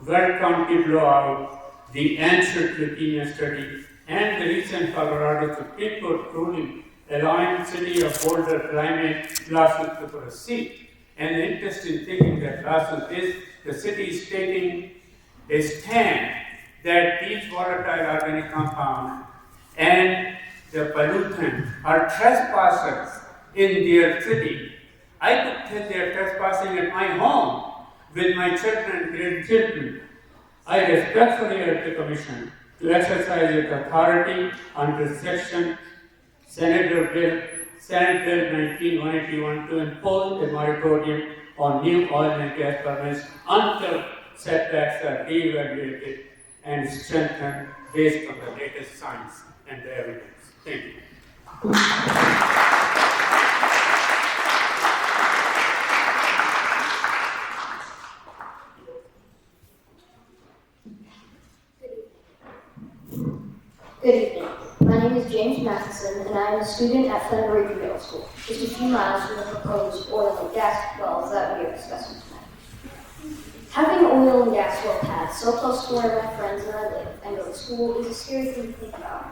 Weld County blowout, the Anschutz leukemia study, and the recent Colorado Supreme Court ruling allowing the city of Boulder climate lawsuit to proceed. And the interesting thing in that lawsuit is the city is taking a stand that these volatile organic compounds and the pollutants are trespassers in their city. I could say they are trespassing at my home with my children and grandchildren. I respectfully urge the Commission to exercise its authority under Section Senate Bill 19-181 to impose a moratorium on new oil and gas permits until setbacks are re-evaluated and strengthened based on the latest science and the evidence. Thank you. Good evening. My name is James Matheson, and I am a student at Fenbury Middle School, just a few miles from the proposed oil and gas wells that we are discussing tonight. Having oil and gas well pads so close to where my friends and I live and go to school is a scary thing to think about.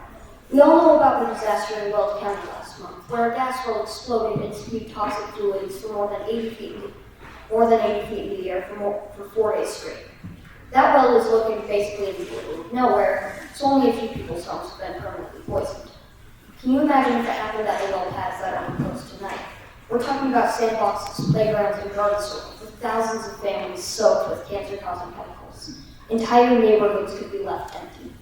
We all know about the disaster in Weld County last month, where a gas well exploded and spewed toxic fluids for more than 80 feet in the air for 4 days straight. That well is located basically in the middle of nowhere, so only a few people's homes have been permanently poisoned. Can you imagine if it happened at the well pads that are on the coast tonight? We're talking about sandboxes, playgrounds, and garden soil with thousands of families soaked with cancer-causing chemicals. Entire neighborhoods could be left empty.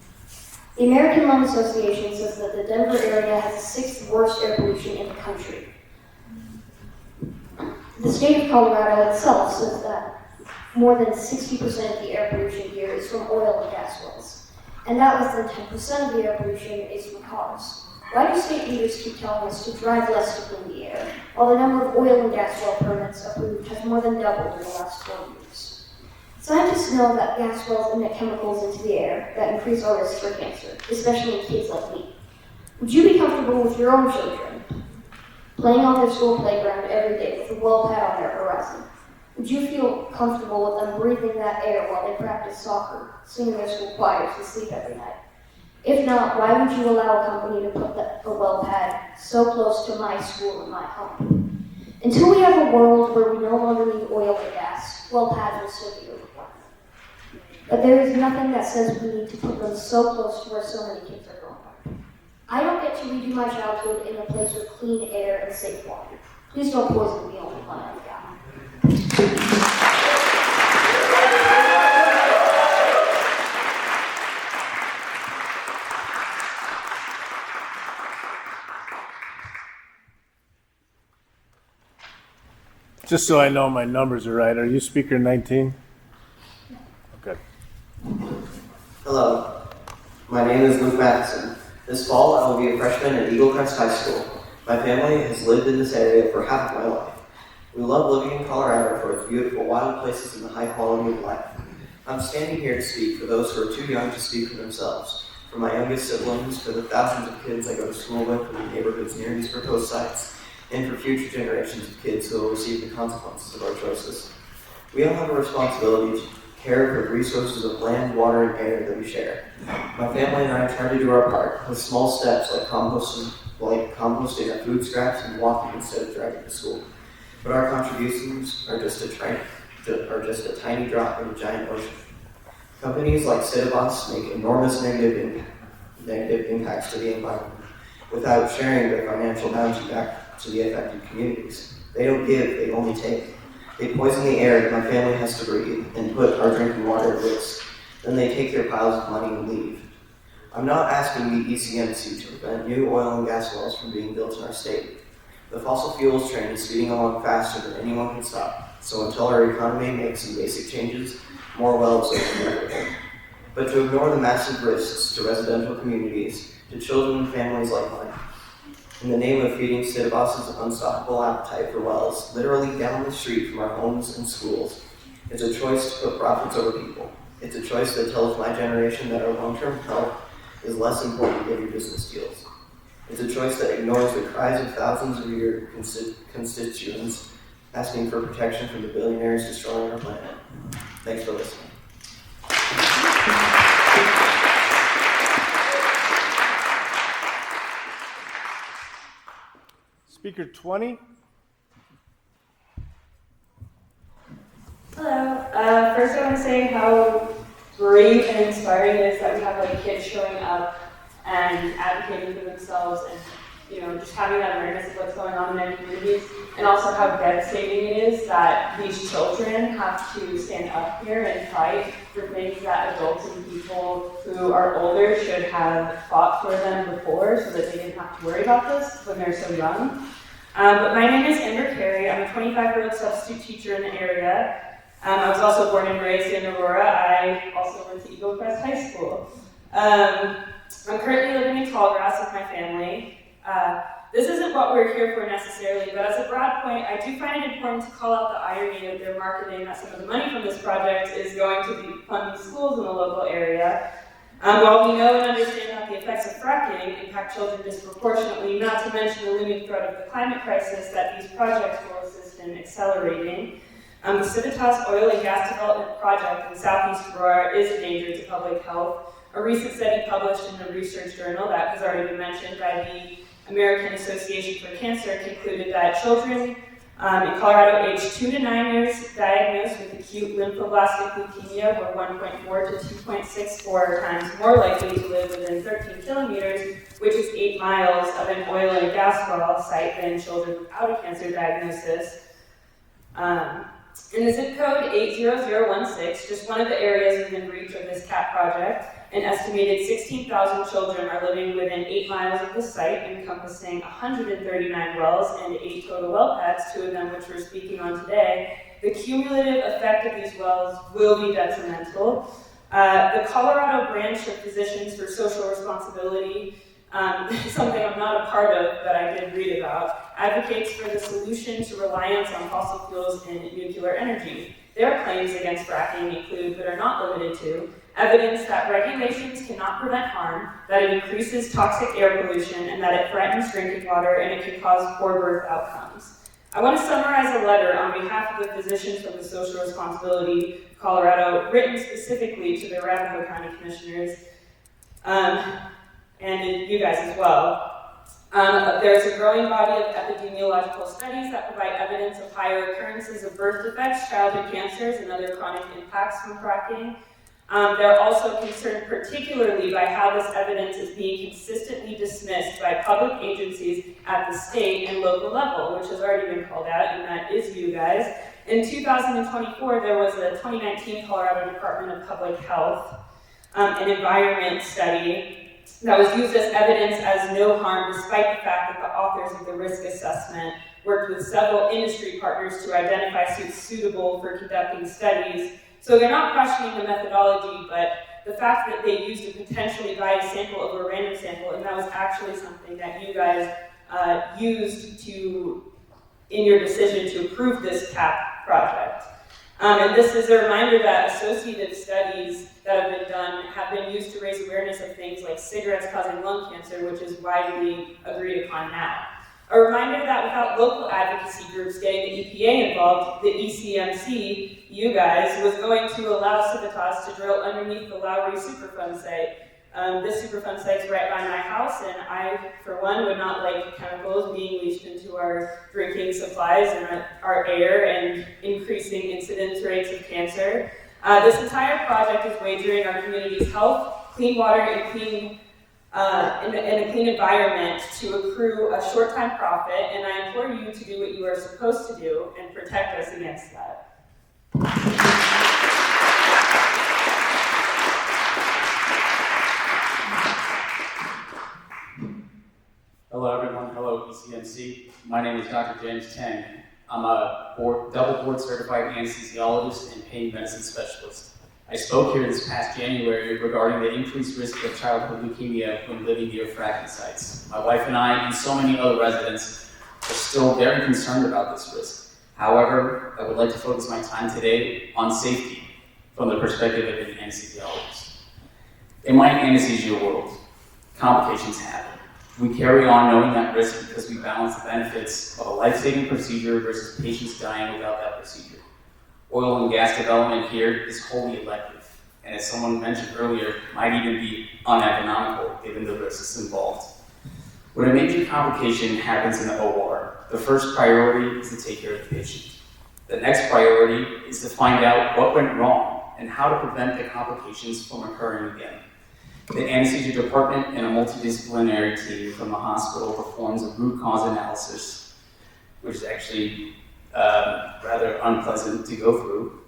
The American Lung Association says that the Denver area has the 6th worst air pollution in the country. The state of Colorado itself says that more than 60% of the air pollution here is from oil and gas wells, and that less than 10% of the air pollution is from cars. Why do state leaders keep telling us to drive less to clean the air, while the number of oil and gas well permits approved has more than doubled in the last 12 years? Scientists know that gas wells emit chemicals into the air that increase our risk for cancer, especially in kids like me. Would you be comfortable with your own children playing on their school playground every day with a well pad on their horizon? Would you feel comfortable with them breathing that air while they practice soccer, singing their school choirs, and sleep every night? If not, why would you allow a company to put a well pad so close to my school and my home? Until we have a world where we no longer need oil and gas, well pads will still be a requirement. But there is nothing that says we need to put them so close to where so many kids are growing up. I don't get to redo my childhood in a place with clean air and safe water. Please don't poison the only one I've got. Just so I know my numbers are right, are you speaker 19? Okay. Hello, my name is Luke Matheson. This fall, I will be a freshman at Eagle Crest High School. My family has lived in this area for half of my life. We love living in Colorado for its beautiful wild places and the high quality of life. I'm standing here to speak for those who are too young to speak for themselves, for my youngest siblings, for the thousands of kids I go to school with in the neighborhoods near these proposed sites, and for future generations of kids who will receive the consequences of our choices. We all have a responsibility to care for the resources of land, water, and air that we share. My family and I try to do our part with small steps like composting our food scraps and walking instead of driving to school. But our contributions are just a tiny drop in a giant ocean. Companies like Citabos make enormous negative impacts to the environment without sharing their financial bounty back to the affected communities. They don't give, they only take. They poison the air that my family has to breathe and put our drinking water at risk. Then they take their piles of money and leave. I'm not asking the ECMC to prevent new oil and gas wells from being built in our state. The fossil fuels train is speeding along faster than anyone can stop, so until our economy makes some basic changes, more wells will be inevitable. But to ignore the massive risks to residential communities, to children and families like mine, in the name of feeding Citabos' unstoppable appetite for wells, literally down the street from our homes and schools, it's a choice to put profits over people. It's a choice that tells my generation that our long-term health is less important than your business deals. It's a choice that ignores the cries of thousands of your constituents asking for protection from the billionaires destroying our planet. Thanks for listening. Speaker 20. Hello. First I want to say how brave and inspiring it is that we have like kids showing up and advocating for themselves and just having that awareness of what's going on in their communities, and also how devastating it is that these children have to stand up here and fight for things that adults and people who are older should have fought for them before so that they didn't have to worry about this when they're so young. But my name is Amber Carey. I'm a 25-year-old substitute teacher in the area. I was also born and raised in Aurora. I also went to Eagle Crest High School. I'm currently living in Tallgrass with my family. This isn't what we're here for necessarily, but as a broad point, I do find it important to call out the irony of their marketing that some of the money from this project is going to fund these schools in the local area. While we know and understand that the effects of fracking impact children disproportionately, not to mention the looming threat of the climate crisis that these projects will assist in accelerating, the Civitas Oil and Gas Development Project in Southeast Aurora is a danger to public health. A recent study published in the Research Journal that has already been mentioned by the American Association for Cancer concluded that children in Colorado aged 2 to 9 years diagnosed with acute lymphoblastic leukemia were 1.4 to 2.64 times more likely to live within 13 kilometers, which is 8 miles of an oil and gas well site than children without a cancer diagnosis. In the zip code 80016, just one of the areas within reach of this CAP project, an estimated 16,000 children are living within 8 miles of the site, encompassing 139 wells and 8 total well pads, 2 of them which we're speaking on today. The cumulative effect of these wells will be detrimental. The Colorado branch of Physicians for Social Responsibility, something I'm not a part of, but I did read about, advocates for the solution to reliance on fossil fuels and nuclear energy. Their claims against fracking include, but are not limited to, evidence that regulations cannot prevent harm, that it increases toxic air pollution, and that it threatens drinking water, and it can cause poor birth outcomes. I want to summarize a letter on behalf of the Physicians for the Social Responsibility of Colorado, written specifically to the Arapahoe County Commissioners, and you guys as well. There's a growing body of epidemiological studies that provide evidence of higher occurrences of birth defects, childhood cancers, and other chronic impacts from fracking. They're also concerned particularly by how this evidence is being consistently dismissed by public agencies at the state and local level, which has already been called out, and that is you guys. In 2024, there was a 2019 Colorado Department of Public Health and Environment study that was used as evidence as no harm, despite the fact that the authors of the risk assessment worked with several industry partners to identify suits suitable for conducting studies. So they're not questioning the methodology, but the fact that they used a potentially biased sample over a random sample, and that was actually something that you guys used in your decision to approve this CAP project. And this is a reminder that associative studies that have been done have been used to raise awareness of things like cigarettes causing lung cancer, which is widely agreed upon now. A reminder that without local advocacy groups getting the EPA involved, the ECMC, you guys, was going to allow Civitas to drill underneath the Lowry Superfund site. This Superfund site's right by my house, and I, for one, would not like chemicals being leached into our drinking supplies and our air and increasing incidence rates of cancer. This entire project is wagering our community's health, clean water, and clean in a clean environment to accrue a short-time profit, and I implore you to do what you are supposed to do and protect us against that. Hello everyone, hello ECMC. My name is Dr. James Tang. I'm a double board certified anesthesiologist and pain medicine specialist. I spoke here this past January regarding the increased risk of childhood leukemia when living near fracking sites. My wife and I, and so many other residents, are still very concerned about this risk. However, I would like to focus my time today on safety from the perspective of an anesthesiologist. In my anesthesia world, complications happen. We carry on knowing that risk because we balance the benefits of a life-saving procedure versus patients dying without that procedure. Oil and gas development here is wholly elective, and as someone mentioned earlier, might even be uneconomical given the risks involved. When a major complication happens in the OR, the first priority is to take care of the patient. The next priority is to find out what went wrong and how to prevent the complications from occurring again. The anesthesia department and a multidisciplinary team from the hospital performs a root cause analysis, which is actually rather unpleasant to go through,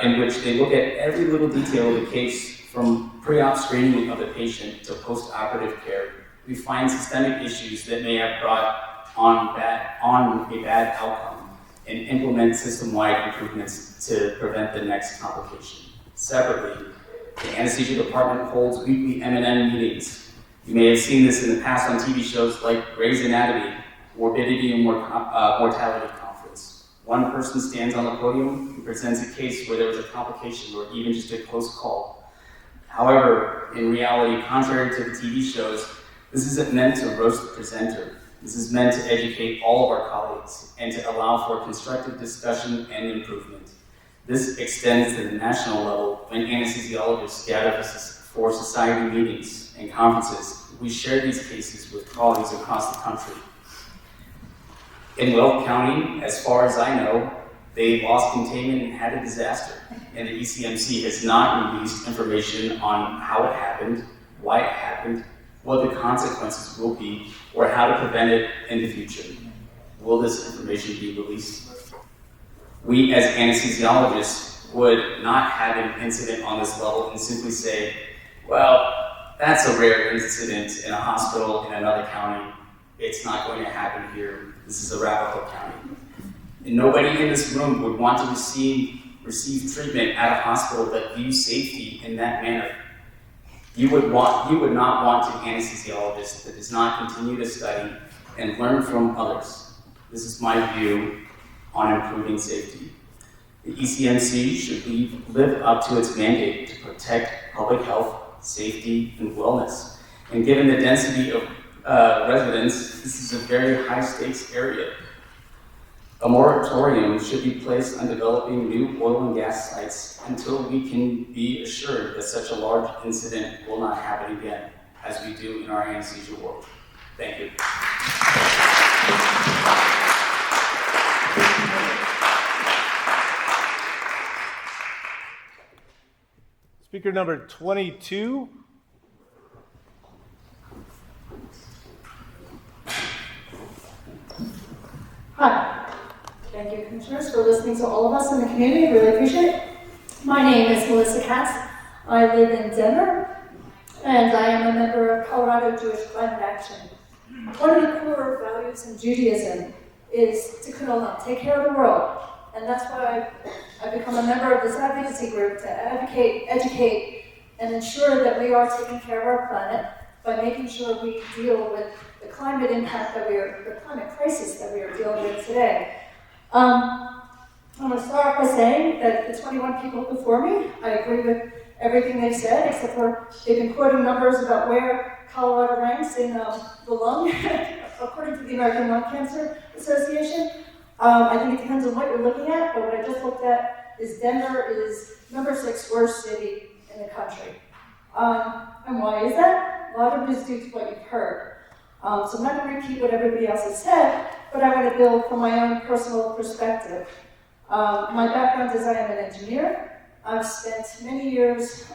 in which they look at every little detail of the case from pre-op screening of the patient to post-operative care. We find systemic issues that may have brought on a bad outcome and implement system-wide improvements to prevent the next complication. Separately, the anesthesia department holds weekly M&M meetings. You may have seen this in the past on TV shows like Grey's Anatomy, Morbidity and Mortality Conference. One person stands on the podium and presents a case where there was a complication or even just a close call. However, in reality, contrary to the TV shows, this isn't meant to roast the presenter. This is meant to educate all of our colleagues and to allow for constructive discussion and improvement. This extends to the national level when anesthesiologists gather for society meetings and conferences. We share these cases with colleagues across the country. In Weld County, as far as I know, they lost containment and had a disaster, and the ECMC has not released information on how it happened, why it happened, what the consequences will be, or how to prevent it in the future. Will this information be released? We as anesthesiologists would not have an incident on this level and simply say, well, that's a rare incident in a hospital in another county. It's not going to happen here. This is Arapahoe County. And nobody in this room would want to receive treatment at a hospital that views safety in that manner. You would not want an anesthesiologist that does not continue to study and learn from others. This is my view on improving safety. The ECMC should live up to its mandate to protect public health, safety, and wellness. And given the density of residents, this is a very high-stakes area. A moratorium should be placed on developing new oil and gas sites until we can be assured that such a large incident will not happen again, as we do in our anesthesia world. Thank you. Speaker number 22. Hi. Thank you, Commissioners, for listening to all of us in the community. I really appreciate it. My name is Melissa Katz. I live in Denver, and I am a member of Colorado Jewish Climate Action. One of the core values in Judaism is to cuddle them, take care of the world. And that's why I've become a member of this advocacy group to advocate, educate, and ensure that we are taking care of our planet by making sure we deal with the climate impact the climate crisis that we are dealing with today. I'm going to start by saying that the 21 people before me, I agree with everything they said, except for they've been quoting numbers about where Colorado ranks in the lung, according to the American Lung Cancer Association. I think it depends on what you're looking at, but what I just looked at is Denver is number 6 worst city in the country. And why is that? A lot of it is due to what you've heard. So I'm not going to repeat what everybody else has said, but I want to build from my own personal perspective. My background is I am an engineer. I've spent many years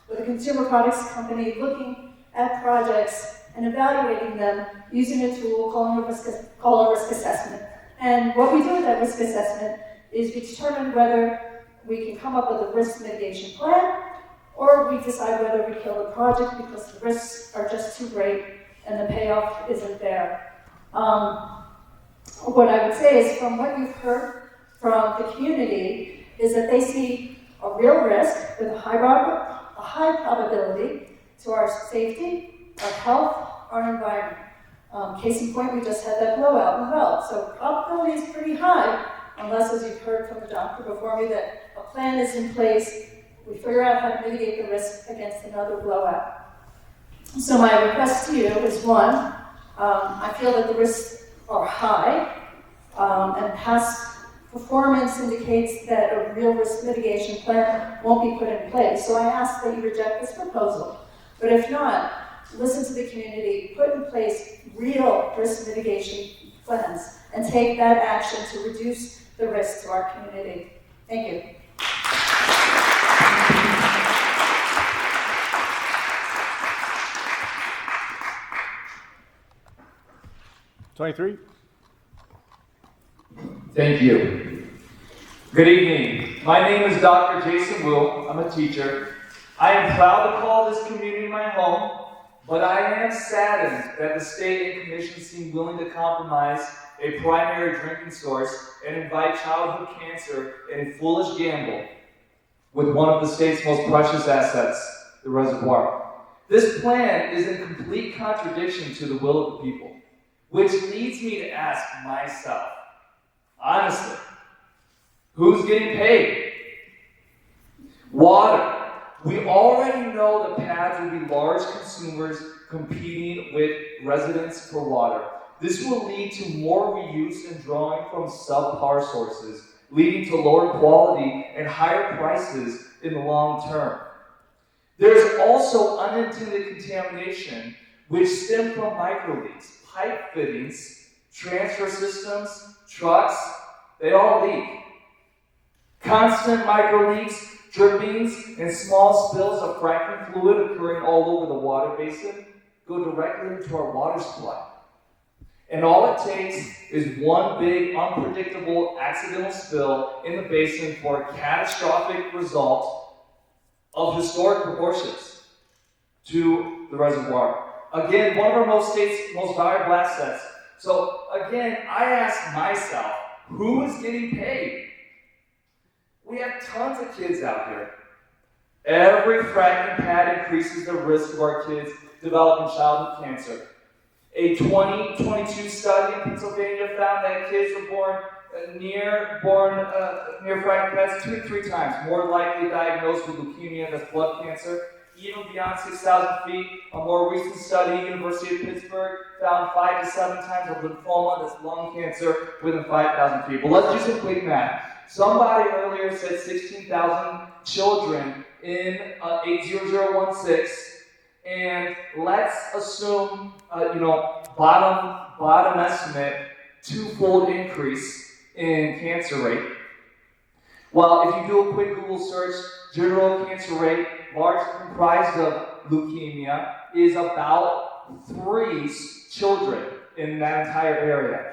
with a consumer products company looking at projects and evaluating them using a tool called a risk assessment. And what we do with that risk assessment is we determine whether we can come up with a risk mitigation plan, or we decide whether we kill the project because the risks are just too great and the payoff isn't there. What I would say is, from what you've heard from the community, is that they see a real risk with a high probability to our safety, our health, our environment. Case in point, we just had that blowout in the well. So probability is pretty high, unless, as you've heard from the doctor before me, that a plan is in place, we figure out how to mitigate the risk against another blowout. So my request to you is, one, I feel that the risks are high, and past performance indicates that a real risk mitigation plan won't be put in place. So I ask that you reject this proposal. But if not, listen to the community, put in place real risk mitigation plans, and take that action to reduce the risk to our community. Thank you. '23. Thank you. Good evening. My name is Dr. Jason Wu. I'm a teacher. I am proud to call this community my home, but I am saddened that the state and commission seem willing to compromise a primary drinking source and invite childhood cancer in a foolish gamble with one of the state's most precious assets, the reservoir. This plan is in complete contradiction to the will of the people, which leads me to ask myself, honestly, who's getting paid? Water. We already know the pads will be large consumers competing with residents for water. This will lead to more reuse and drawing from subpar sources, leading to lower quality and higher prices in the long term. There's also unintended contamination which stem from microleaks, pipe fittings, transfer systems, trucks, they all leak. Constant microleaks, drippings, and small spills of fracking fluid occurring all over the water basin go directly into our water supply. And all it takes is one big, unpredictable, accidental spill in the basin for a catastrophic result of historic proportions to the reservoir. Again, one of our state's most valuable assets. So again, I ask myself, who is getting paid? We have tons of kids out here. Every fracking pad increases the risk of our kids developing childhood cancer. A 2022 study in Pennsylvania found that kids were born near fracking pads 2 to 3 times more likely diagnosed with leukemia, that's blood cancer, even beyond 6,000 feet. A more recent study, University of Pittsburgh, found 5 to 7 times of lymphoma, that's lung cancer, within 5,000 feet. But let's do some quick math. Somebody earlier said 16,000 children in 80016, and let's assume, bottom estimate, 2-fold increase in cancer rate. Well, if you do a quick Google search, general cancer rate, largely comprised of leukemia, is about 3 children in that entire area.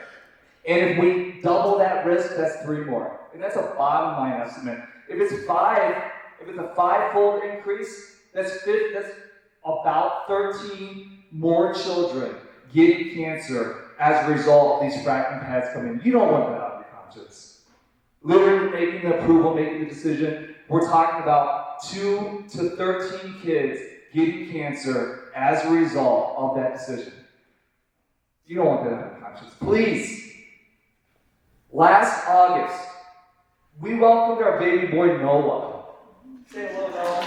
And if we double that risk, that's 3 more. And that's a bottom line estimate. If it's a 5-fold increase, that's about 13 more children getting cancer as a result of these fracking pads coming in. You don't want that out of your conscience. Literally making the approval, making the decision. We're talking about 2 to 13 kids getting cancer as a result of that decision. You don't want that out of your conscience. Please. Last August, we welcomed our baby boy Noah. Say hello, Noah.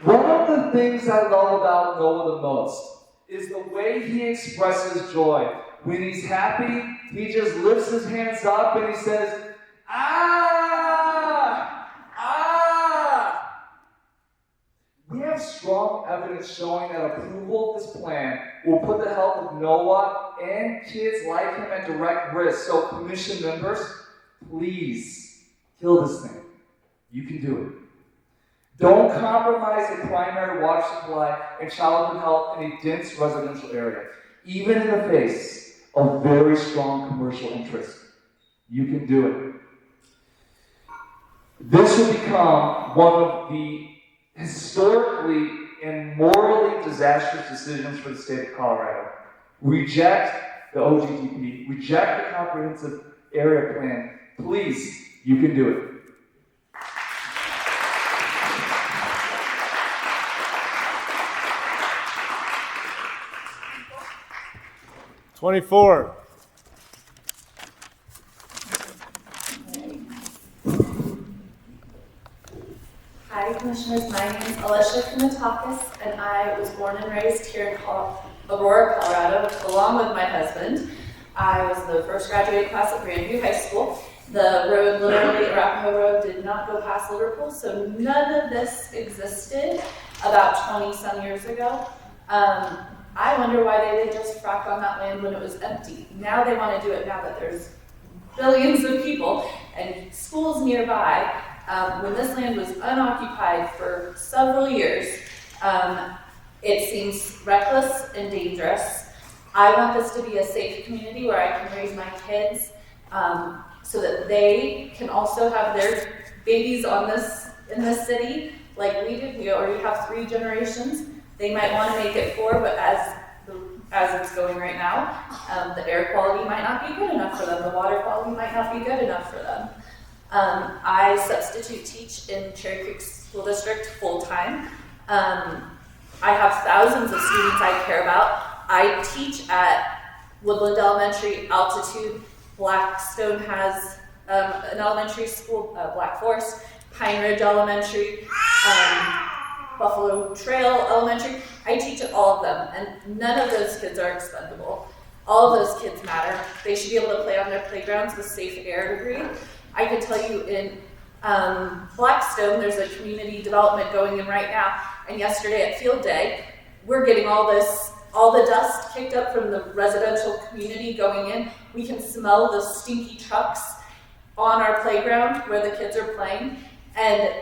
One of the things I love about Noah the most is the way he expresses joy. When he's happy, he just lifts his hands up and he says, ah, ah. We have strong evidence showing that approval of this plan will put the health of Noah and kids like him at direct risk. So commission members, please kill this thing. You can do it. Don't compromise the primary water supply and childhood health in a dense residential area, even in the face of very strong commercial interest. You can do it. This will become one of the historically and morally disastrous decisions for the state of Colorado. Reject the OGDP, reject the comprehensive area plan. Please, you can do it. '24. Hi, Commissioners. My name is Alicia Kumatakis, and I was born and raised here in Aurora, Colorado, along with my husband. I was the first graduating class at Grandview High School. The road, literally, Arapahoe Road, did not go past Liverpool, so none of this existed about 20-some years ago. I wonder why they didn't just frack on that land when it was empty. Now they want to do it now that there's billions of people and schools nearby. When this land was unoccupied for several years, it seems reckless and dangerous. I want this to be a safe community where I can raise my kids so that they can also have their babies in this city like we did. We already have 3 generations. They might want to make it 4, but as it's going right now, the air quality might not be good enough for them. The water quality might not be good enough for them. I substitute teach in Cherry Creek School District full-time. I have thousands of students I care about. I teach at Woodland Elementary, Altitude. Blackstone has an elementary school, Black Forest, Pine Ridge Elementary, Buffalo Trail Elementary. I teach at all of them, and none of those kids are expendable. All of those kids matter. They should be able to play on their playgrounds with safe air to breathe. I can tell you in Blackstone, there's a community development going in right now, and yesterday at field day, we're getting all the dust kicked up from the residential community going in. We can smell the stinky trucks on our playground where the kids are playing, and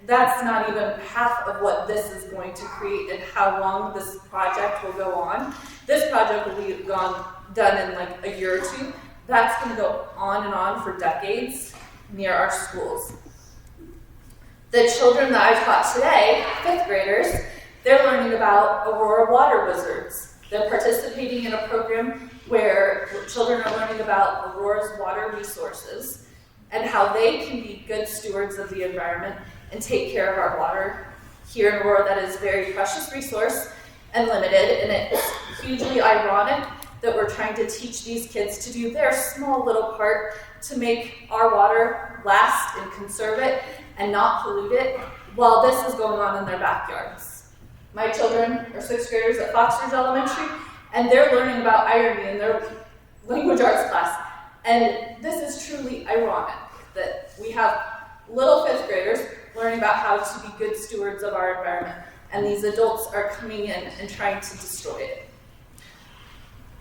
that's not even half of what this is going to create and how long this project will go on. This project will be done in like a year or 2. That's going to go on and on for decades near our schools. The children that I taught today, 5th graders, they're learning about Aurora water wizards. They're participating in a program where children are learning about Aurora's water resources and how they can be good stewards of the environment and take care of our water here in Aurora. That is a very precious resource and limited, and it's hugely ironic that we're trying to teach these kids to do their small little part to make our water last and conserve it and not pollute it while this is going on in their backyards. My children are 6th graders at Foxridge Elementary, and they're learning about irony in their language arts class. And this is truly ironic that we have little 5th graders learning about how to be good stewards of our environment, and these adults are coming in and trying to destroy it.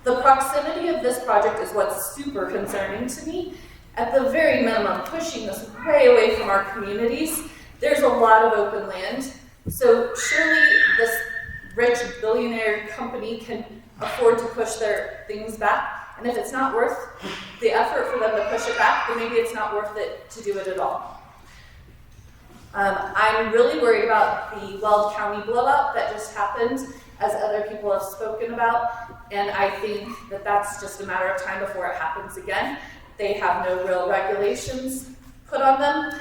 The proximity of this project is what's super concerning to me. At the very minimum, pushing this way away from our communities. There's a lot of open land, so surely this rich billionaire company can afford to push their things back, and if it's not worth the effort for them to push it back, then maybe it's not worth it to do it at all. I'm really worried about the Weld County blowout that just happened, as other people have spoken about, and I think that that's just a matter of time before it happens again. They have no real regulations put on them.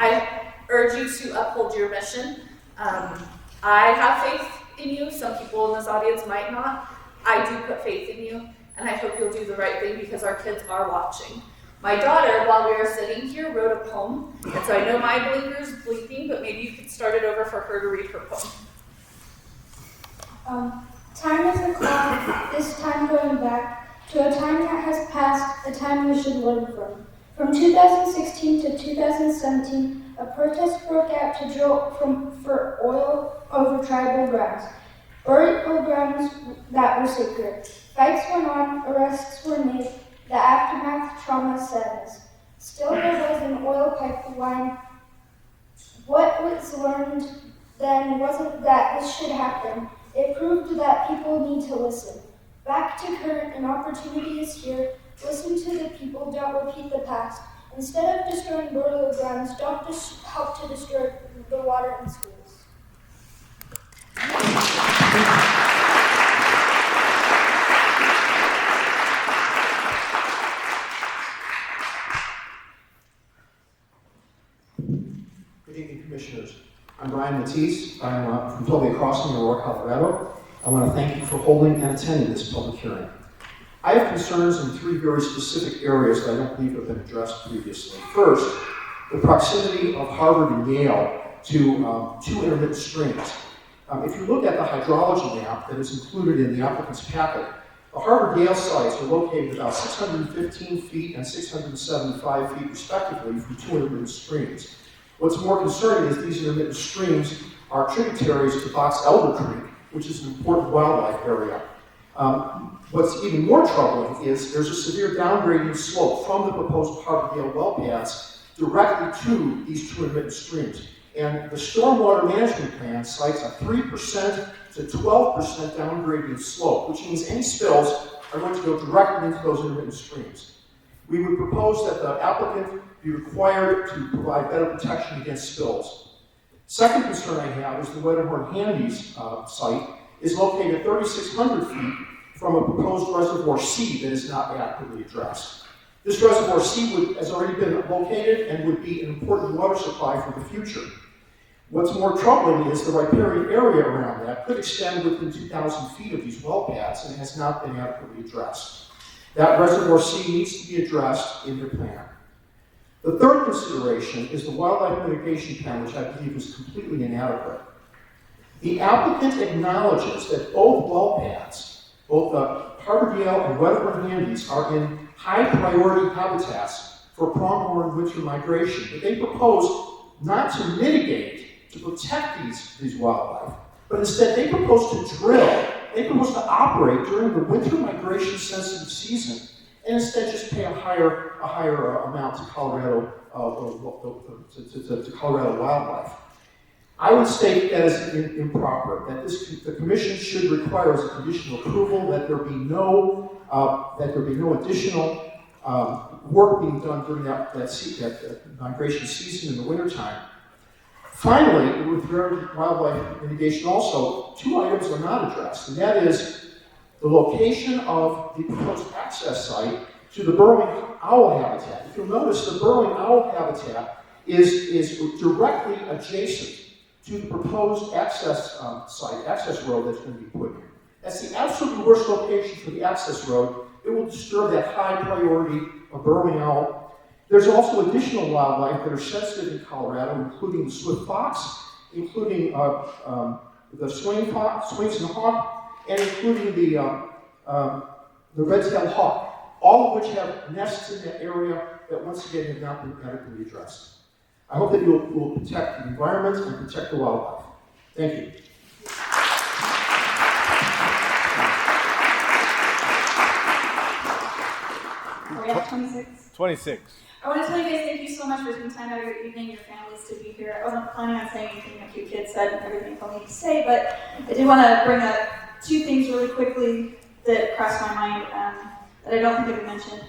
I urge you to uphold your mission. I have faith in you. Some people in this audience might not. I do put faith in you, and I hope you'll do the right thing because our kids are watching. My daughter, while we were sitting here, wrote a poem, and so I know my blinker's bleeping, but maybe you could start it over for her to read her poem. Time is a clock, this time going back to a time that has passed, a time we should learn from. From 2016 to 2017, a protest broke out to drill for oil over tribal grounds. Burial grounds that were sacred. Fights went on, arrests were made, the aftermath, trauma, sadness. Still there was an oil pipeline. What was learned then wasn't that this should happen. It proved that people need to listen. Back to current, an opportunity is here. Listen to the people, don't repeat the past. Instead of destroying burial grounds, don't just help to destroy the water in schools. Good evening, Commissioners. I'm Brian Matisse. I'm from totally across from Aurora, Colorado. I want to thank you for holding and attending this public hearing. I have concerns in three very specific areas that I don't believe have been addressed previously. First, the proximity of Harvard and Yale to two intermittent streams. If you look at the hydrology map that is included in the applicant's packet, the Harvard-Yale sites are located about 615 feet and 675 feet respectively from two intermittent streams. What's more concerning is these intermittent streams are tributaries to Box Elder Creek, which is an important wildlife area. What's even more troubling is there's a severe downgrading slope from the proposed Harvard-Yale well pads directly to these two intermittent streams. And the stormwater management plan cites a 3% to 12% downgrading slope, which means any spills are going to go directly into those intermittent streams. We would propose that the applicant be required to provide better protection against spills. Second concern I have is the Wetterhorn Handies site is located 3,600 feet from a proposed reservoir C that is not adequately addressed. This reservoir C has already been located and would be an important water supply for the future. What's more troubling is the riparian area around that could extend within 2,000 feet of these well pads and has not been adequately addressed. That reservoir C needs to be addressed in your plan. The third consideration is the wildlife mitigation plan, which I believe is completely inadequate. The applicant acknowledges that both well pads, both the Harvard-Yale and Wetterhorn Handies, are in high priority habitats for pronghorn winter migration, but they propose not to mitigate, to protect these wildlife, but instead they propose to drill, they propose to operate during the winter migration sensitive season, and instead just pay a higher amount to Colorado, to Colorado wildlife. I would state that as improper, that the Commission should require as a conditional approval that there be no additional work being done during that migration season in the wintertime. Finally, with wildlife mitigation also, two items are not addressed, and that is the location of the proposed access site to the burrowing owl habitat. If you'll notice, the burrowing owl habitat is directly adjacent to the proposed access road that's going to be put in. That's the absolutely worst location for the access road. It will disturb that high priority of burrowing owl. There's also additional wildlife that are sensitive in Colorado, including the swift fox, including the swainsome hawk, and including the red-tailed hawk, all of which have nests in that area that once again have not been adequately addressed. I hope that you will protect the environment and protect the wildlife. Thank you. Are we at 26? 26. I want to tell you guys thank you so much for taking time out of your evening, your families to be here. I wasn't planning on saying anything like you kids said and everything I need to say, but I did want to bring up two things really quickly that crossed my mind that I don't think I've mentioned.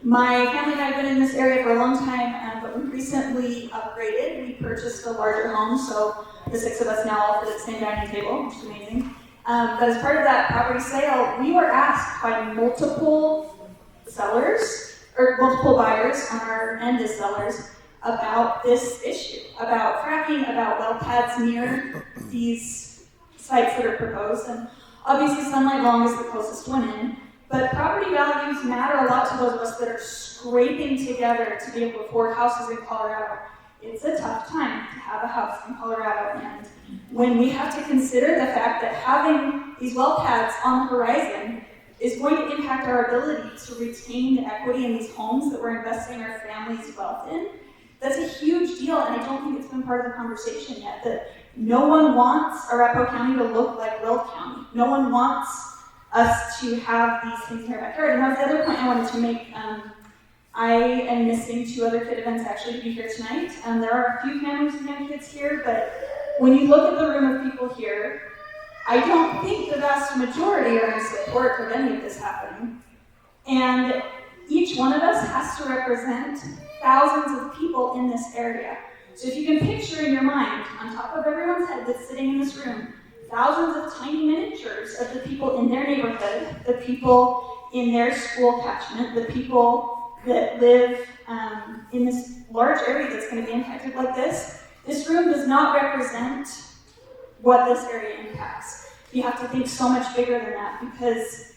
My family and I have been in this area for a long time, but we recently upgraded. We purchased a larger home, so the 6 of us now all sit at the same dining table, which is amazing. But as part of that property sale, we were asked by multiple sellers, or multiple buyers on our end as sellers, about this issue, about fracking, about well pads near these sites that are proposed. And obviously Sunlight Long is the closest one in, but property values matter a lot to those of us that are scraping together to be able to afford houses in Colorado. It's a tough time to have a house in Colorado, and when we have to consider the fact that having these well pads on the horizon is going to impact our ability to retain the equity in these homes that we're investing our family's wealth in, that's a huge deal, and I don't think it's been part of the conversation yet, that no one wants Arapahoe County to look like Will County. No one wants us to have these things in our backyard. And that's the other point I wanted to make. I am missing 2 other kid events actually to be here tonight. There are a few families and young kids here, but when you look at the room of people here, I don't think the vast majority are in support of any of this happening. And each one of us has to represent thousands of people in this area. So if you can picture in your mind, on top of everyone's head that's sitting in this room, thousands of tiny miniatures of the people in their neighborhood, the people in their school catchment, the people that live in this large area that's going to be impacted like this. This room does not represent what this area impacts. You have to think so much bigger than that, because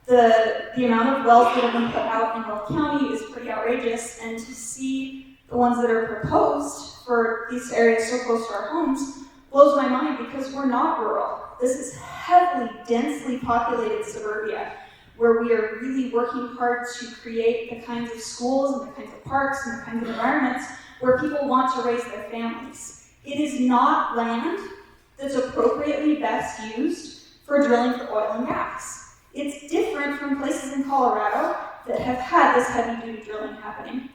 the amount of wells that have been put out in Will County is pretty outrageous, and to see the ones that are proposed for these areas so close to our homes blows my mind, because we're not rural. This is heavily, densely populated suburbia, where we are really working hard to create the kinds of schools and the kinds of parks and the kinds of environments where people want to raise their families. It is not land that's appropriately best used for drilling for oil and gas. It's different from places in Colorado that have had this heavy-duty drilling happening.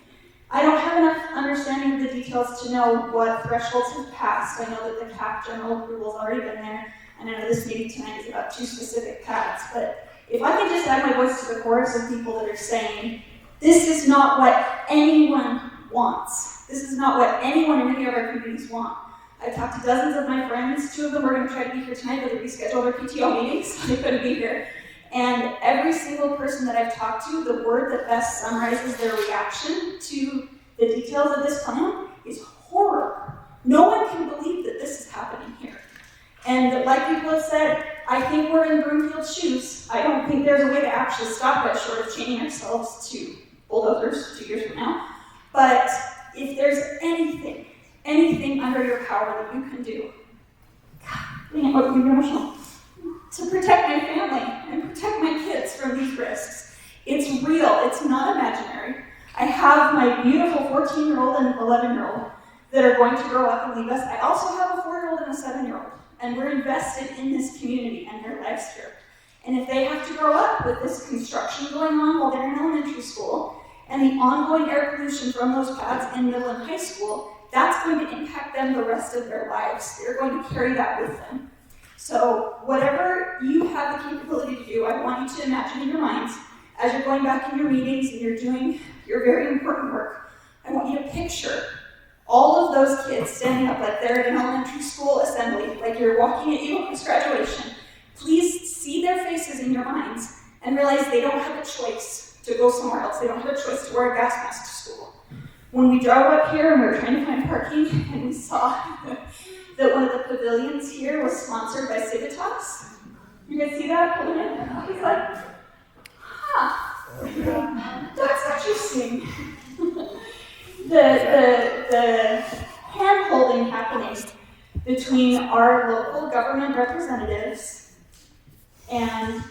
I don't have enough understanding of the details to know what thresholds have passed. I know that the CAP general approval's already been there, and I know this meeting tonight is about 2 specific pads, but if I could just add my voice to the chorus of people that are saying, this is not what anyone wants. This is not what anyone in any of our communities want. I've talked to dozens of my friends. 2 of them were going to try to be here tonight, but they rescheduled their PTO meetings, so they couldn't be here. And every single person that I've talked to, the word that best summarizes their reaction to the details of this plan is horror. No one can believe that this is happening here. And like people have said, I think we're in Broomfield's shoes. I don't think there's a way to actually stop us short of chaining ourselves to bulldozers 2 years from now. But if there's anything under your power that you can do, God, I'm emotional, to protect my family and protect my kids from these risks. It's real, it's not imaginary. I have my beautiful 14-year-old and 11-year-old that are going to grow up and leave us. I also have a 4-year-old and a 7-year-old, and we're invested in this community and their lives here. And if they have to grow up with this construction going on while they're in elementary school, and the ongoing air pollution from those pads in middle and high school, that's going to impact them the rest of their lives. They're going to carry that with them. So whatever you have the capability to do, I want you to imagine in your minds, as you're going back in your meetings and you're doing your very important work, I want you to picture all of those kids standing up like they're at an elementary school assembly, like you're walking at Yale graduation. Please see their faces in your minds and realize they don't have a choice to go somewhere else. They don't have a choice to wear a gas mask to school. When we drove up here and we were trying to find parking and we saw that one of the pavilions here was sponsored by Civitas. You guys see that? He's like, that's interesting. The hand-holding happening between our local government representatives and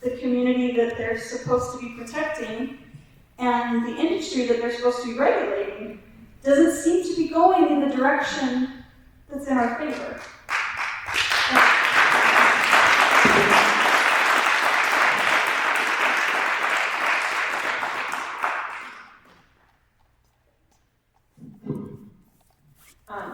the community that they're supposed to be protecting and the industry that they're supposed to be regulating doesn't seem to be going in the direction that's in our favor.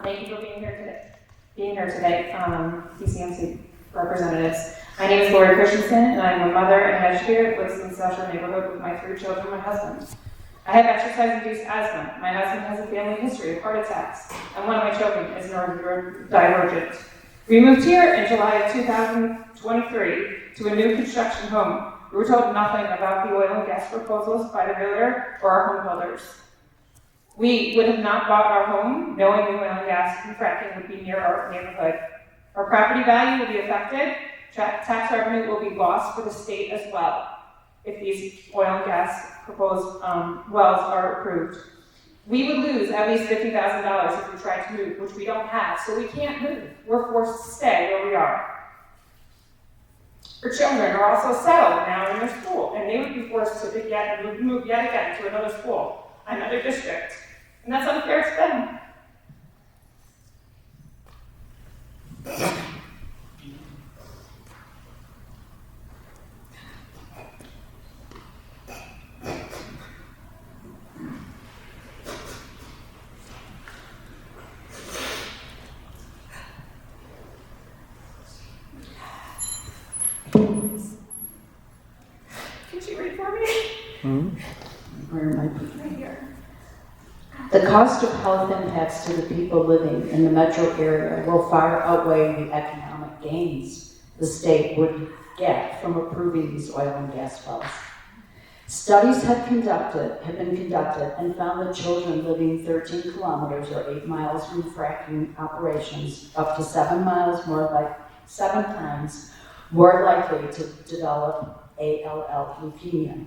Thank you for being here today, ECMC representatives. My name is Lori Christensen, and I'm a mother and educator who lives in the South Shore neighborhood with my 3 children and my husband. I have exercise-induced asthma. My husband has a family history of heart attacks, and one of my children is neurodivergent. We moved here in July of 2023 to a new construction home. We were told nothing about the oil and gas proposals by the realtor or our home builders. We would have not bought our home knowing the oil and gas and fracking would be near our neighborhood. Our property value will be affected. Tax revenue will be lost for the state as well if these oil and gas proposed wells are approved. We would lose at least $50,000 if we tried to move, which we don't have, so we can't move. We're forced to stay where we are. Our children are also settled now in their school, and they would be forced to move yet again to another school, another district, and that's unfair to them. Could you read for me? Where am I? Right here. The cost of health impacts to the people living in the metro area will far outweigh the economic gains the state would get from approving these oil and gas wells. Studies have been conducted and found that children living 13 kilometers or 8 miles from fracking operations up to 7 times more likely to develop ALL leukemia.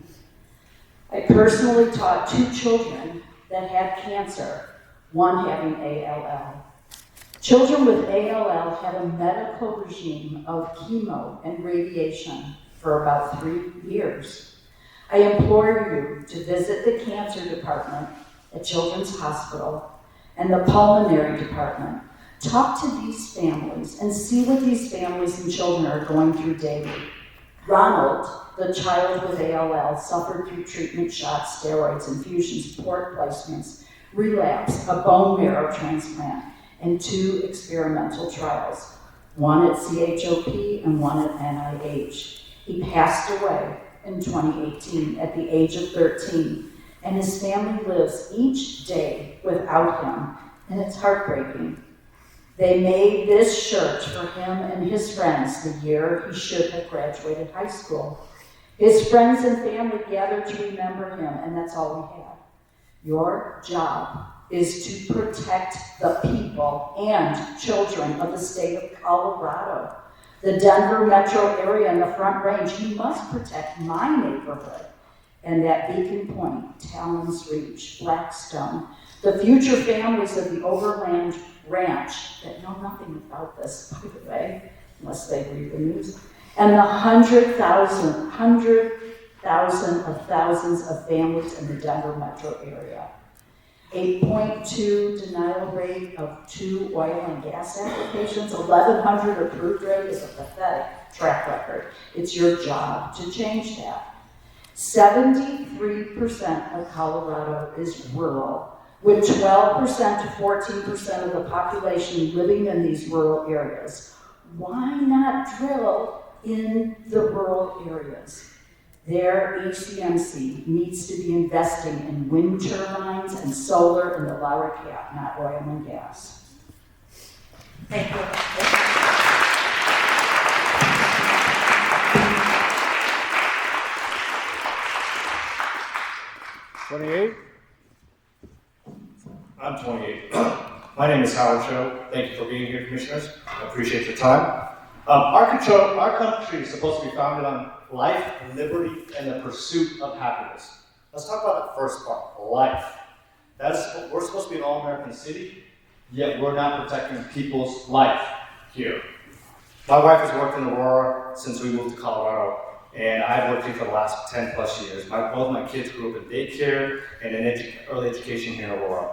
I personally taught 2 children that had cancer, one having ALL. Children with ALL had a medical regime of chemo and radiation for about 3 years. I implore you to visit the cancer department at Children's Hospital and the pulmonary department. Talk to these families and see what these families and children are going through daily. Ronald, the child with ALL, suffered through treatment shots, steroids, infusions, port placements, relapse, a bone marrow transplant, and 2 experimental trials, one at CHOP and one at NIH. He passed away in 2018 at the age of 13, and his family lives each day without him, and it's heartbreaking. They made this shirt for him and his friends the year he should have graduated high school. His friends and family gathered to remember him, and that's all we had. Your job is to protect the people and children of the state of Colorado. The Denver metro area and the Front Range, you must protect my neighborhood. And that Beacon Point, Talons Reach, Blackstone, the future families of the Overland Ranch that know nothing about this, by the way, unless they read the news, and the 100,000 of thousands of families in the Denver metro area. 8.2 denial rate of 2 oil and gas applications, 1,100 approved rate is a pathetic track record. It's your job to change that. 73% of Colorado is rural, with 12% to 14% of the population living in these rural areas. Why not drill in the rural areas? Their ECMC needs to be investing in wind turbines and solar in the Lower Cap, not oil and gas. Thank you. 28. I'm 28. My name is Howard Cho. Thank you for being here, commissioners. I appreciate your time. Our country is supposed to be founded on life, liberty, and the pursuit of happiness. Let's talk about that first part, life. We're supposed to be an all-American city, yet we're not protecting people's life here. My wife has worked in Aurora since we moved to Colorado, and I've worked here for the last 10 plus years. Both my kids grew up in daycare and in early education here in Aurora.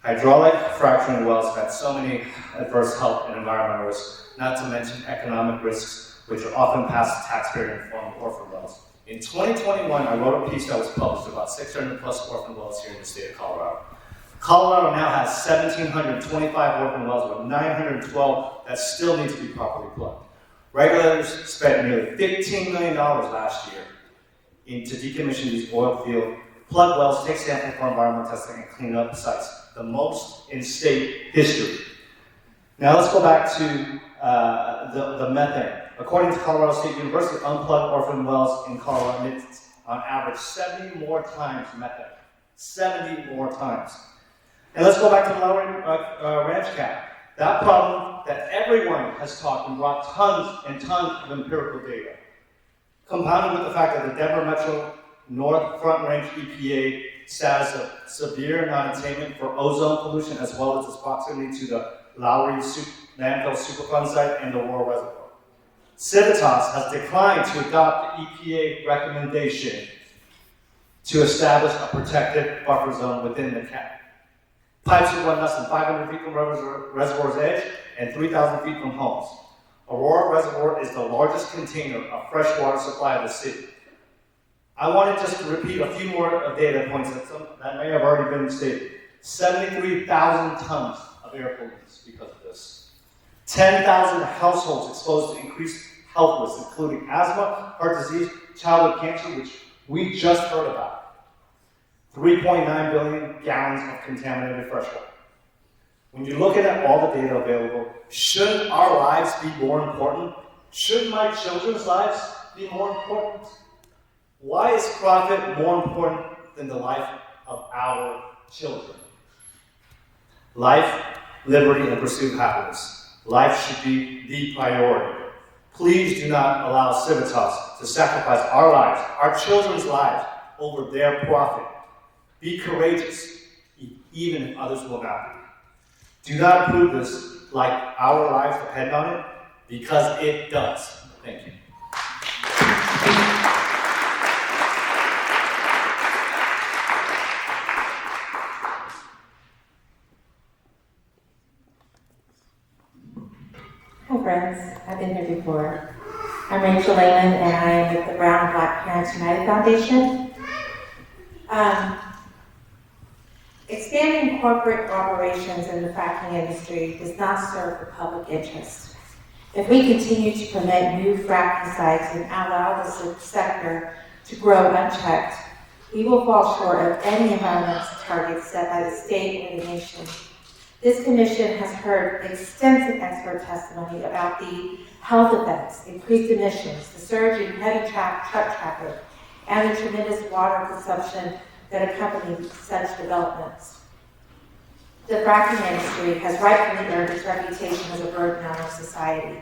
Hydraulic fracturing wells have had so many adverse health and environmental risks, not to mention economic risks, which are often passed to taxpayer in the form of orphan wells. In 2021, I wrote a piece that was published about 600 plus orphan wells here in the state of Colorado. Colorado now has 1,725 orphan wells with 912 that still need to be properly plugged. Regulators spent nearly $15 million last year to decommission these oil field plug wells, take samples for environmental testing, and clean up sites, the most in state history. Now let's go back to the methane. According to Colorado State University, unplugged orphan wells in Colorado emit on average 70 more times methane. 70 more times. And let's go back to the Lowry Ranch cap. That problem that everyone has talked and brought tons and tons of empirical data, compounded with the fact that the Denver Metro North Front Range EPA status of severe non-attainment for ozone pollution, as well as its proximity to the Lowry landfill Superfund site and the Aurora Reservoir. Civitas has declined to adopt the EPA recommendation to establish a protected buffer zone within the cap. Pipes would run less than 500 feet from reservoir's edge and 3,000 feet from homes. Aurora Reservoir is the largest container of fresh water supply of the city. I wanted just to repeat a few more data points that may have already been stated. 73,000 tons of air pollutants because of this. 10,000 households exposed to increased health risks, including asthma, heart disease, childhood cancer, which we just heard about. 3.9 billion gallons of contaminated fresh water. When you're looking at all the data available, shouldn't our lives be more important? Shouldn't my children's lives be more important? Why is profit more important than the life of our children? Life, liberty, and pursuit of happiness. Life should be the priority. Please do not allow Civitas to sacrifice our lives, our children's lives, over their profit. Be courageous, even if others will not be. Do not approve this like our lives depend on it, because it does. Thank you. Hi friends, I've been here before. I'm Rachel Lehman and I'm with the Brown and Black Parents United Foundation. Expanding corporate operations in the fracking industry does not serve the public interest. If we continue to permit new fracking sites and allow the sector to grow unchecked, we will fall short of any environmental targets set by the state or the nation. This commission has heard extensive expert testimony about the health effects, increased emissions, the surge in heavy truck traffic, and the tremendous water consumption that accompany such developments. The fracking industry has rightfully earned its reputation as a burden on our society.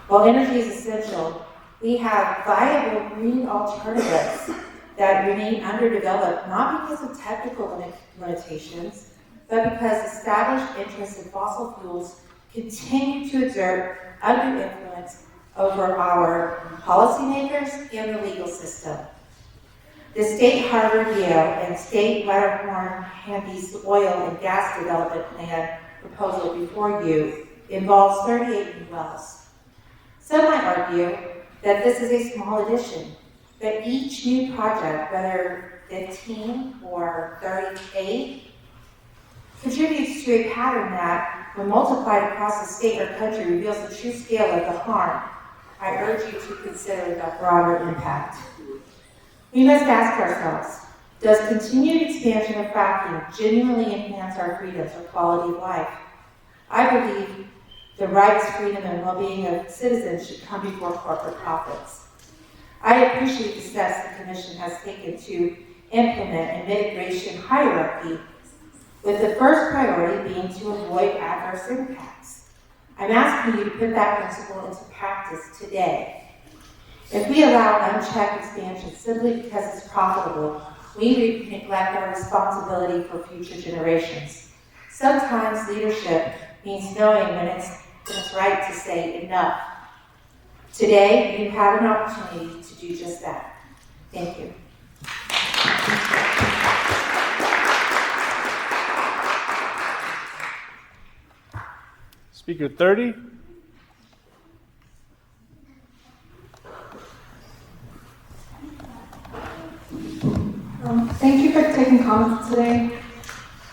While energy is essential, we have viable green alternatives that remain underdeveloped, not because of technical limitations, but because established interests in fossil fuels continue to exert undue influence over our policymakers and the legal system. The State Harvard, Yale, and State Wetterhorn Handies oil and gas development plan proposal before you involves 38 new wells. Some might argue that this is a small addition, but each new project, whether 15 or 38, contributes to a pattern that, when multiplied across the state or country, reveals the true scale of the harm. I urge you to consider the broader impact. We must ask ourselves, does continued expansion of fracking genuinely enhance our freedoms or quality of life? I believe the rights, freedom, and well-being of citizens should come before corporate profits. I appreciate the steps the Commission has taken to implement a mitigation hierarchy, with the first priority being to avoid adverse impacts. I'm asking you to put that principle into practice today. If we allow unchecked expansion simply because it's profitable, we neglect our responsibility for future generations. Sometimes leadership means knowing when it's right to say enough. Today, you have an opportunity to do just that. Thank you. Speaker 30. Thank you for taking comments today.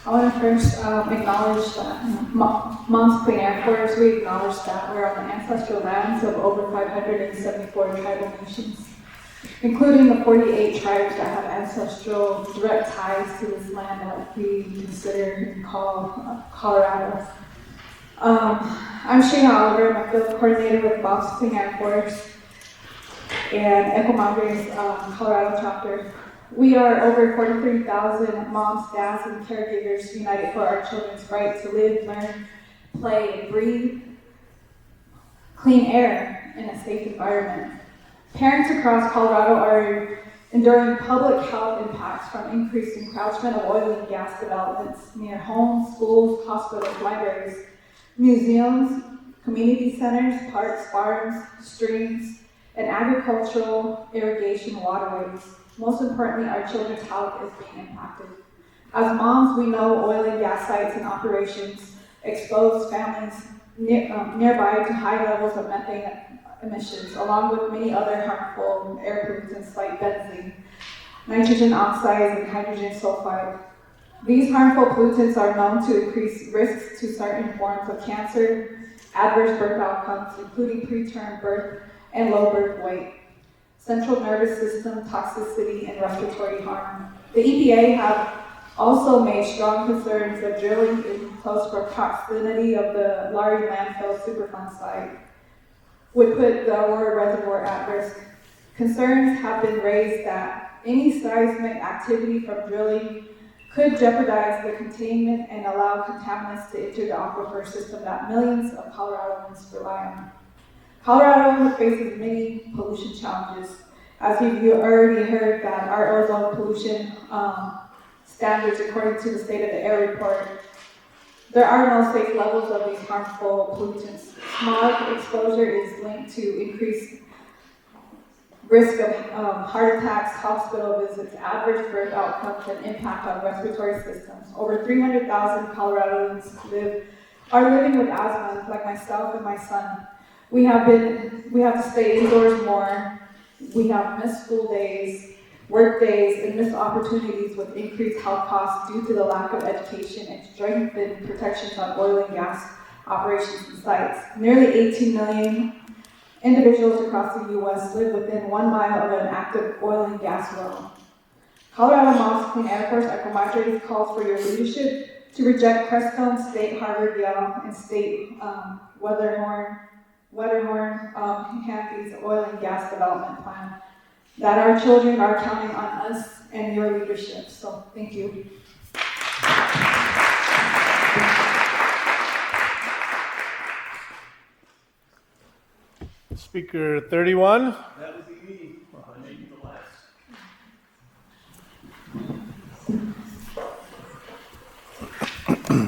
I want to first acknowledge that Mom's Clean Air Force, we acknowledge that we're on the ancestral lands of over 574 tribal nations, including the 48 tribes that have ancestral direct ties to this land that we consider and call Colorado. I'm Shayna Oliver, I'm a field coordinator with Mom's Clean Air Force and Echo Madre's Colorado chapter. We are over 43,000 moms, dads, and caregivers united for our children's right to live, learn, play, and breathe clean air in a safe environment. Parents across Colorado are enduring public health impacts from increased encroachment of oil and gas developments near homes, schools, hospitals, libraries, museums, community centers, parks, farms, streams, and agricultural irrigation waterways. Most importantly, our children's health is being impacted. As moms, we know oil and gas sites and operations expose families nearby to high levels of methane emissions, along with many other harmful air pollutants like benzene, nitrogen oxides, and hydrogen sulfide. These harmful pollutants are known to increase risks to certain forms of cancer, adverse birth outcomes, including preterm birth and low birth weight, central nervous system toxicity, and respiratory harm. The EPA have also made strong concerns that drilling in close proximity of the Laurie landfill Superfund site would put the Aurora Reservoir at risk. Concerns have been raised that any seismic activity from drilling could jeopardize the containment and allow contaminants to enter the aquifer system that millions of Coloradans rely on. Colorado faces many pollution challenges. As you already heard that our ozone pollution standards, according to the State of the Air report, there are no safe levels of these harmful pollutants. Smog exposure is linked to increased risk of heart attacks, hospital visits, adverse birth outcomes, and impact on respiratory systems. Over 300,000 Coloradans are living with asthma, like myself and my son. We have to stay indoors more. We have missed school days, work days, and missed opportunities with increased health costs due to the lack of education and strengthened protections on oil and gas operations and sites. Nearly 18 million individuals across the U.S. live within 1 mile of an active oil and gas well. Colorado Moms Clean Air Force Echo Madre calls for your leadership to reject Crestone, State, Harvard, Yale, and State Wetterhorn, Handies oil and gas development plan. That our children are counting on us and your leadership. So thank you. Speaker 31. That would be me. I may be the last.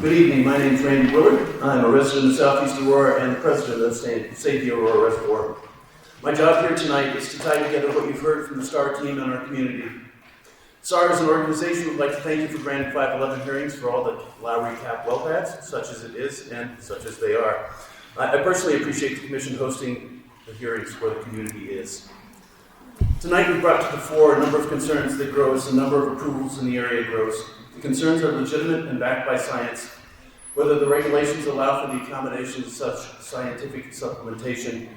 Good evening. My name is Randy Willard. I'm a resident of Southeast Aurora and the president of Save the Aurora Reservoir. My job here tonight is to tie together what you've heard from the STAR team and our community. STAR as an organization would like to thank you for granting 511 hearings for all the Lowry Cap well pads, such as it is and such as they are. I personally appreciate the commission hosting the hearings where the community is. Tonight we brought to the fore a number of concerns that grow as the number of approvals in the area grows. The concerns are legitimate and backed by science. Whether the regulations allow for the accommodation of such scientific supplementation.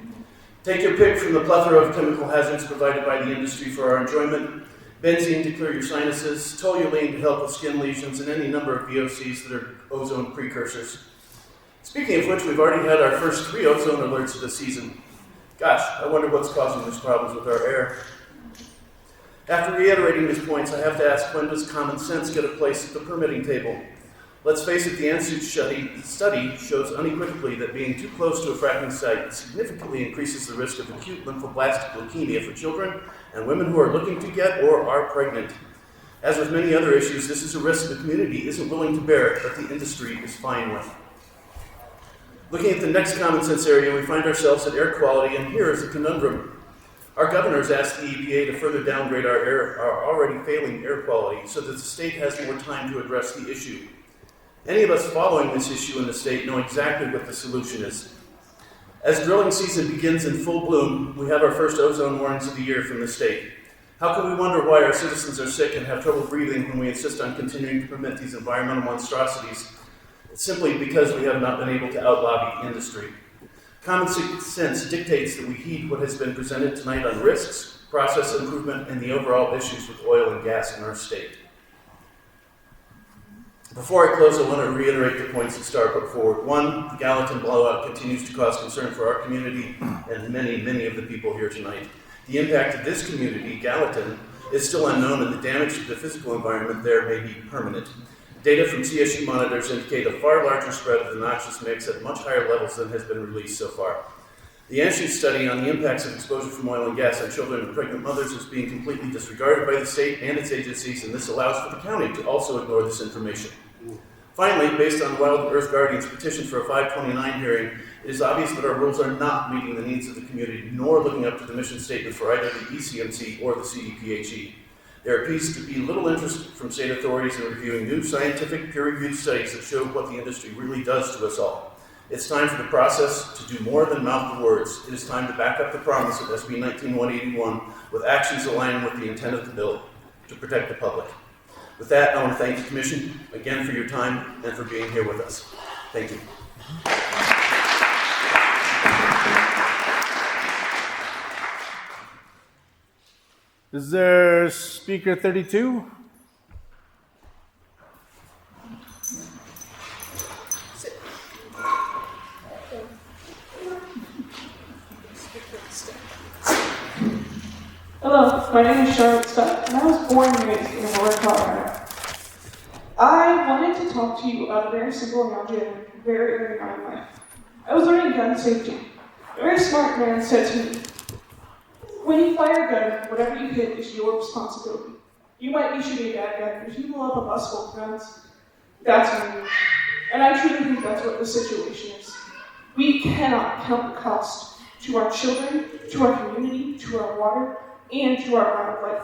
Take your pick from the plethora of chemical hazards provided by the industry for our enjoyment. Benzene to clear your sinuses, toluene to help with skin lesions, and any number of VOCs that are ozone precursors. Speaking of which, we've already had our first 3 ozone alerts of the season. Gosh, I wonder what's causing these problems with our air. After reiterating these points, I have to ask, when does common sense get a place at the permitting table? Let's face it, the ANSUT study shows unequivocally that being too close to a fracking site significantly increases the risk of acute lymphoblastic leukemia for children and women who are looking to get or are pregnant. As with many other issues, this is a risk the community isn't willing to bear, but the industry is fine with. Looking at the next common sense area, we find ourselves at air quality, and here is a conundrum. Our governors asked the EPA to further downgrade our already failing air quality so that the state has more time to address the issue. Any of us following this issue in the state know exactly what the solution is. As drilling season begins in full bloom, we have our first ozone warnings of the year from the state. How can we wonder why our citizens are sick and have trouble breathing when we insist on continuing to permit these environmental monstrosities? It's simply because we have not been able to out-lobby the industry. Common sense dictates that we heed what has been presented tonight on risks, process improvement, and the overall issues with oil and gas in our state. Before I close, I want to reiterate the points that Star put forward. One, the Gallatin blowout continues to cause concern for our community and many, many of the people here tonight. The impact of this community, Gallatin, is still unknown, and the damage to the physical environment there may be permanent. Data from CSU monitors indicate a far larger spread of the noxious mix at much higher levels than has been released so far. The Handies study on the impacts of exposure from oil and gas on children and pregnant mothers is being completely disregarded by the state and its agencies, and this allows for the county to also ignore this information. Finally, based on Wild Earth Guardian's petition for a 529 hearing, it is obvious that our rules are not meeting the needs of the community, nor living up to the mission statement for either the ECMC or the CDPHE. There appears to be little interest from state authorities in reviewing new scientific peer-reviewed studies that show what the industry really does to us all. It's time for the process to do more than mouth the words. It is time to back up the promise of SB 19181 with actions aligning with the intent of the bill to protect the public. With that, I want to thank the Commission again for your time and for being here with us. Thank you. Is there speaker 32? Hello, my name is Charlotte Scott, and I was born and raised in Aurora, Colorado. I wanted to talk to you about a very simple analogy very early on in life. I was learning gun safety. A very smart man said to me, when you fire a gun, whatever you hit is your responsibility. You might be shooting a bad guy, but if you blow up a bus full of guns, that's on you. And I truly think that's what the situation is. We cannot count the cost to our children, to our community, to our water, and to our wildlife.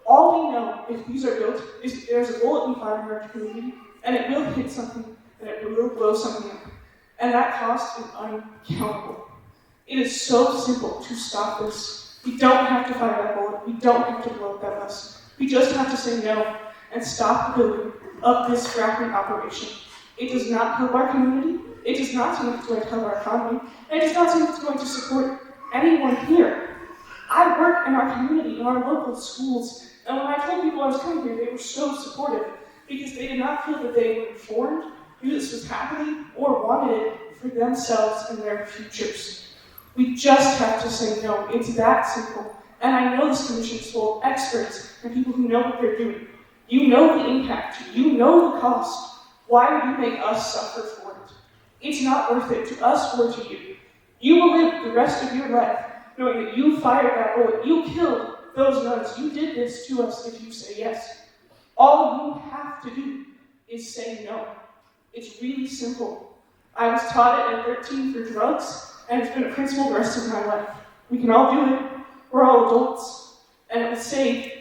All we know if these are built is there's a bullet we fire in our community, and it will hit something, and it will blow something up. And that cost is uncountable. It is so simple to stop this. We don't have to fire that bullet. We don't have to blow up that bus. We just have to say no and stop the building of this fracking operation. It does not help our community. It does not seem like it's going to help our economy. And it does not seem like it's going to support anyone here. I work in our community, in our local schools, and when I told people I was coming here, they were so supportive because they did not feel that they were informed, knew this was happening, or wanted it for themselves and their futures. We just have to say no. It's that simple. And I know this commission is full of experts and people who know what they're doing. You know the impact. You know the cost. Why would you make us suffer for it? It's not worth it to us or to you. You will live the rest of your life knowing that you fired that bullet, you killed those nuns, you did this to us if you say yes. All you have to do is say no. It's really simple. I was taught it at 13 for drugs, and it's been a principle the rest of my life. We can all do it. We're all adults. And it will save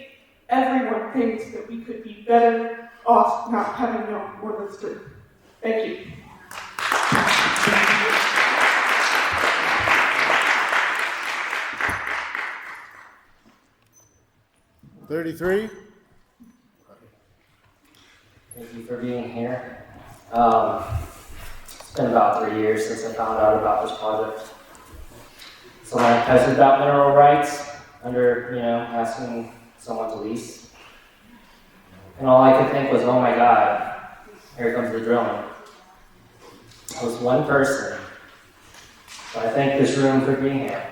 everyone things that we could be better off not having known more than three. Thank you. 33. Thank you for being here. It's been about 3 years since I found out about this project. So when I tested about mineral rights under, asking someone to lease. And all I could think was, oh my God, here comes the drilling. I was one person, but I thank this room for being here.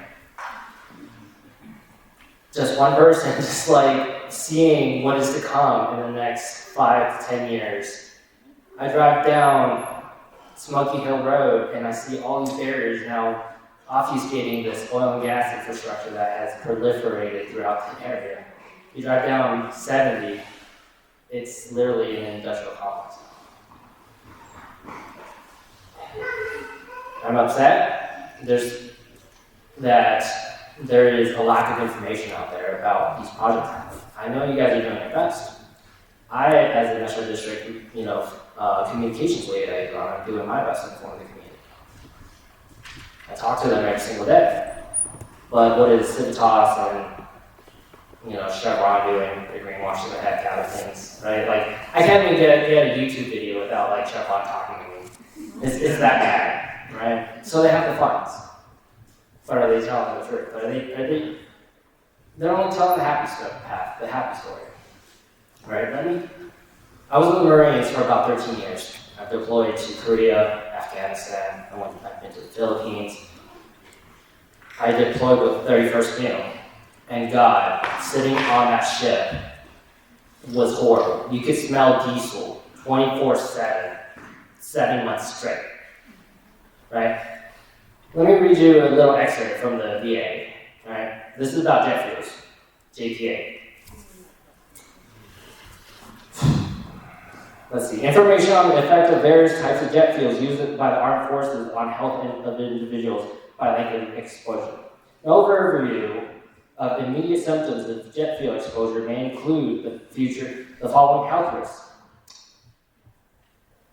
Just one person, just like seeing what is to come in the next 5 to 10 years. I drive down Smoky Hill Road and I see all these barriers now obfuscating this oil and gas infrastructure that has proliferated throughout the area. You drive down 70, it's literally an industrial complex. I'm upset. There is a lack of information out there about these projects. I know you guys are doing your best. I, as the Metro District, communications liaison, I'm doing my best to inform the community. I talk to them every single day. But what is Civitas and, Chevron doing the greenwashing the heck out of things, right? Like, I can't even get a YouTube video without like Chevron talking to me. It's that bad, right? So they have the funds. But are they telling the truth? They're only telling the happy story, right? I was in the Marines for about 13 years. I deployed to Korea, Afghanistan. I've been to the Philippines. I deployed with 31st Meal. And God, sitting on that ship was horrible. You could smell diesel 24/7, 7 months straight, right? Let me read you a little excerpt from the VA, right? This is about jet fuels, JPA. Let's see. Information on the effect of various types of jet fuels used by the armed forces on health of individuals by length of exposure. An overview of immediate symptoms of jet fuel exposure may include the following health risks.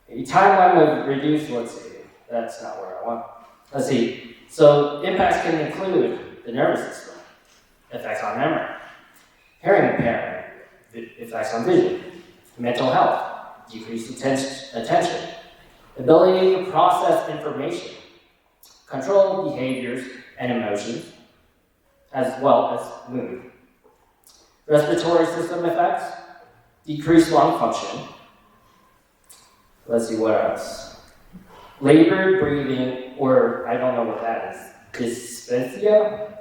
A timeline of reduced, let's see, that's not where I want. Let's see. So impacts can include the nervous system, effects on memory, hearing impairment, effects on vision, mental health, decreased attention, ability to process information, control behaviors and emotions, as well as mood. Respiratory system effects, decreased lung function. Let's see what else. Labored breathing, or I don't know what that is. Dyspepsia,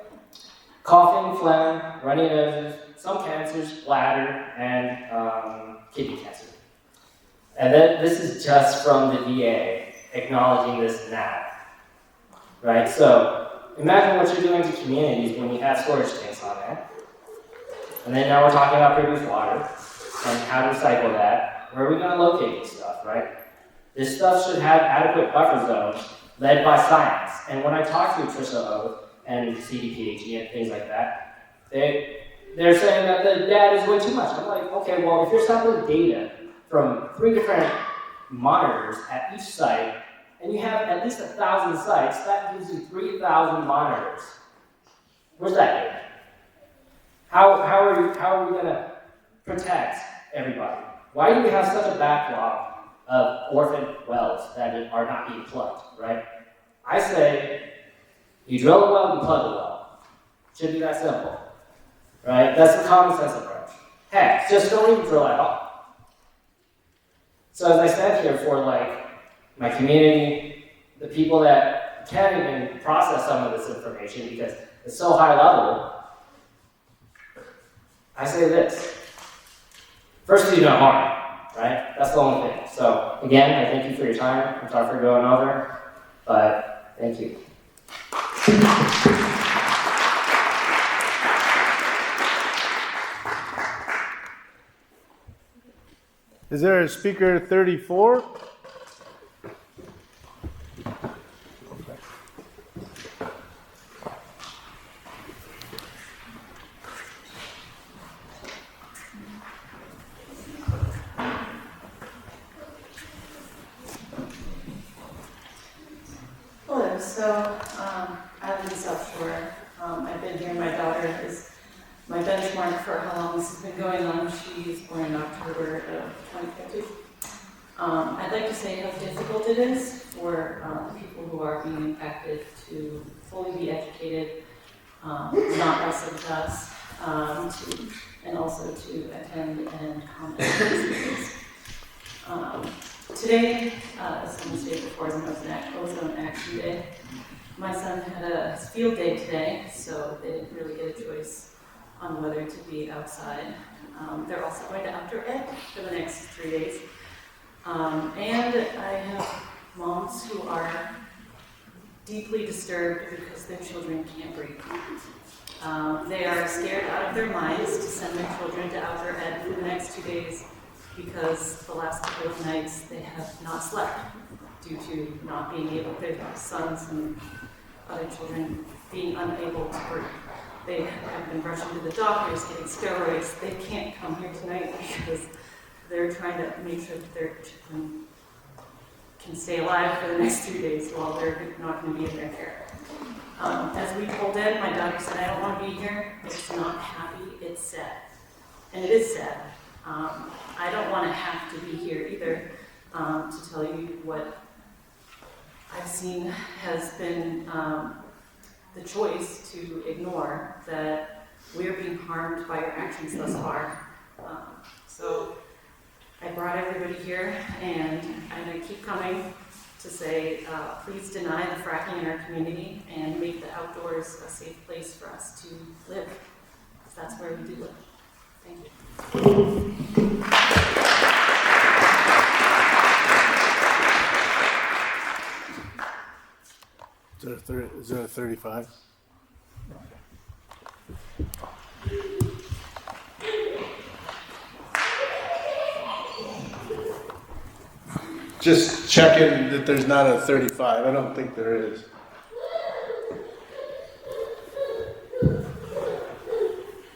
coughing, phlegm, runny noses, some cancers, bladder, and kidney cancer. And then this is just from the VA acknowledging this now, right? So imagine what you're doing to communities when you have storage tanks on there. And then now we're talking about produced water and how to recycle that. Where are we going to locate this stuff, right? This stuff should have adequate buffer zones led by science. And when I talk to Trisha O and CDPHE and things like that, they're saying that the data is way too much. I'm like, okay, well, if you're sampling data from 3 different monitors at each site, and you have at least 1,000 sites, that gives you 3,000 monitors. Where's that data? How are we going to protect everybody? Why do we have such a backlog of orphan wells that are not being plugged, right? I say, you drill a well, you plug a well. Should be that simple, right? That's the common sense approach. Heck, just don't even drill at all. So as I stand here for like my community, the people that can't even process some of this information because it's so high level, I say this. First, do no harm, right? That's the only thing. So again, I thank you for your time. I'm sorry for going over, but thank you. Is there a speaker 34? Hello, so I live in South Shore. I've been here, my daughter is my benchmark for how long this has been going on. She was born in October of 2050. I'd like to say how difficult it is for people who are being impacted to fully be educated, not by some class, and also to attend and comment on these meetings. Today, as someone stated before, is Ozone Action Day. My son had his field day today, so they didn't really get a choice on whether to be outside. They're also going to outdoor ed for the next 3 days. And I have moms who are deeply disturbed because their children can't breathe. They are scared out of their minds to send their children to outdoor ed for the next 2 days because the last couple of nights they have not slept due to not being able, their sons and other children being unable to breathe. They have been rushing to the doctors, getting steroids. They can't come here tonight because they're trying to make sure that their children can stay alive for the next 2 days while they're not going to be in their care. As we pulled in, my daughter said, I don't want to be here. It's not happy, it's sad. And it is sad. I don't want to have to be here either to tell you what I've seen has been the choice to ignore that we are being harmed by your actions thus far. So I brought everybody here, and I'm going to keep coming to say, please deny the fracking in our community and make the outdoors a safe place for us to live, because that's where we do live. Thank you. Is there a 35? Just checking that there's not a 35. I don't think there is.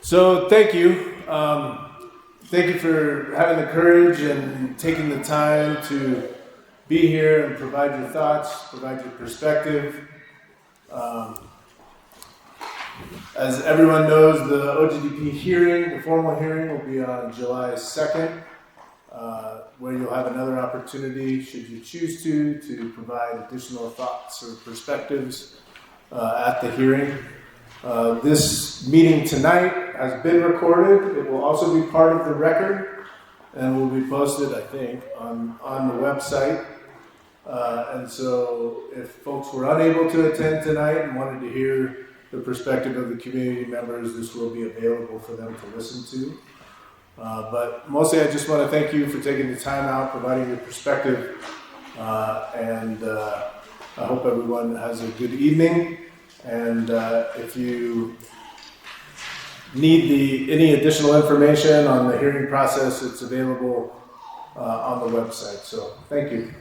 So thank you. Thank you for having the courage and taking the time to be here and provide your thoughts, provide your perspective. As everyone knows, the OGDP hearing, the formal hearing, will be on July 2nd, where you'll have another opportunity, should you choose to provide additional thoughts or perspectives at the hearing. This meeting tonight has been recorded. It will also be part of the record and will be posted, I think, on the website. And so if folks were unable to attend tonight and wanted to hear the perspective of the community members, this will be available for them to listen to. But mostly I just want to thank you for taking the time out, providing your perspective, and I hope everyone has a good evening. And if you need any additional information on the hearing process, it's available on the website. So thank you.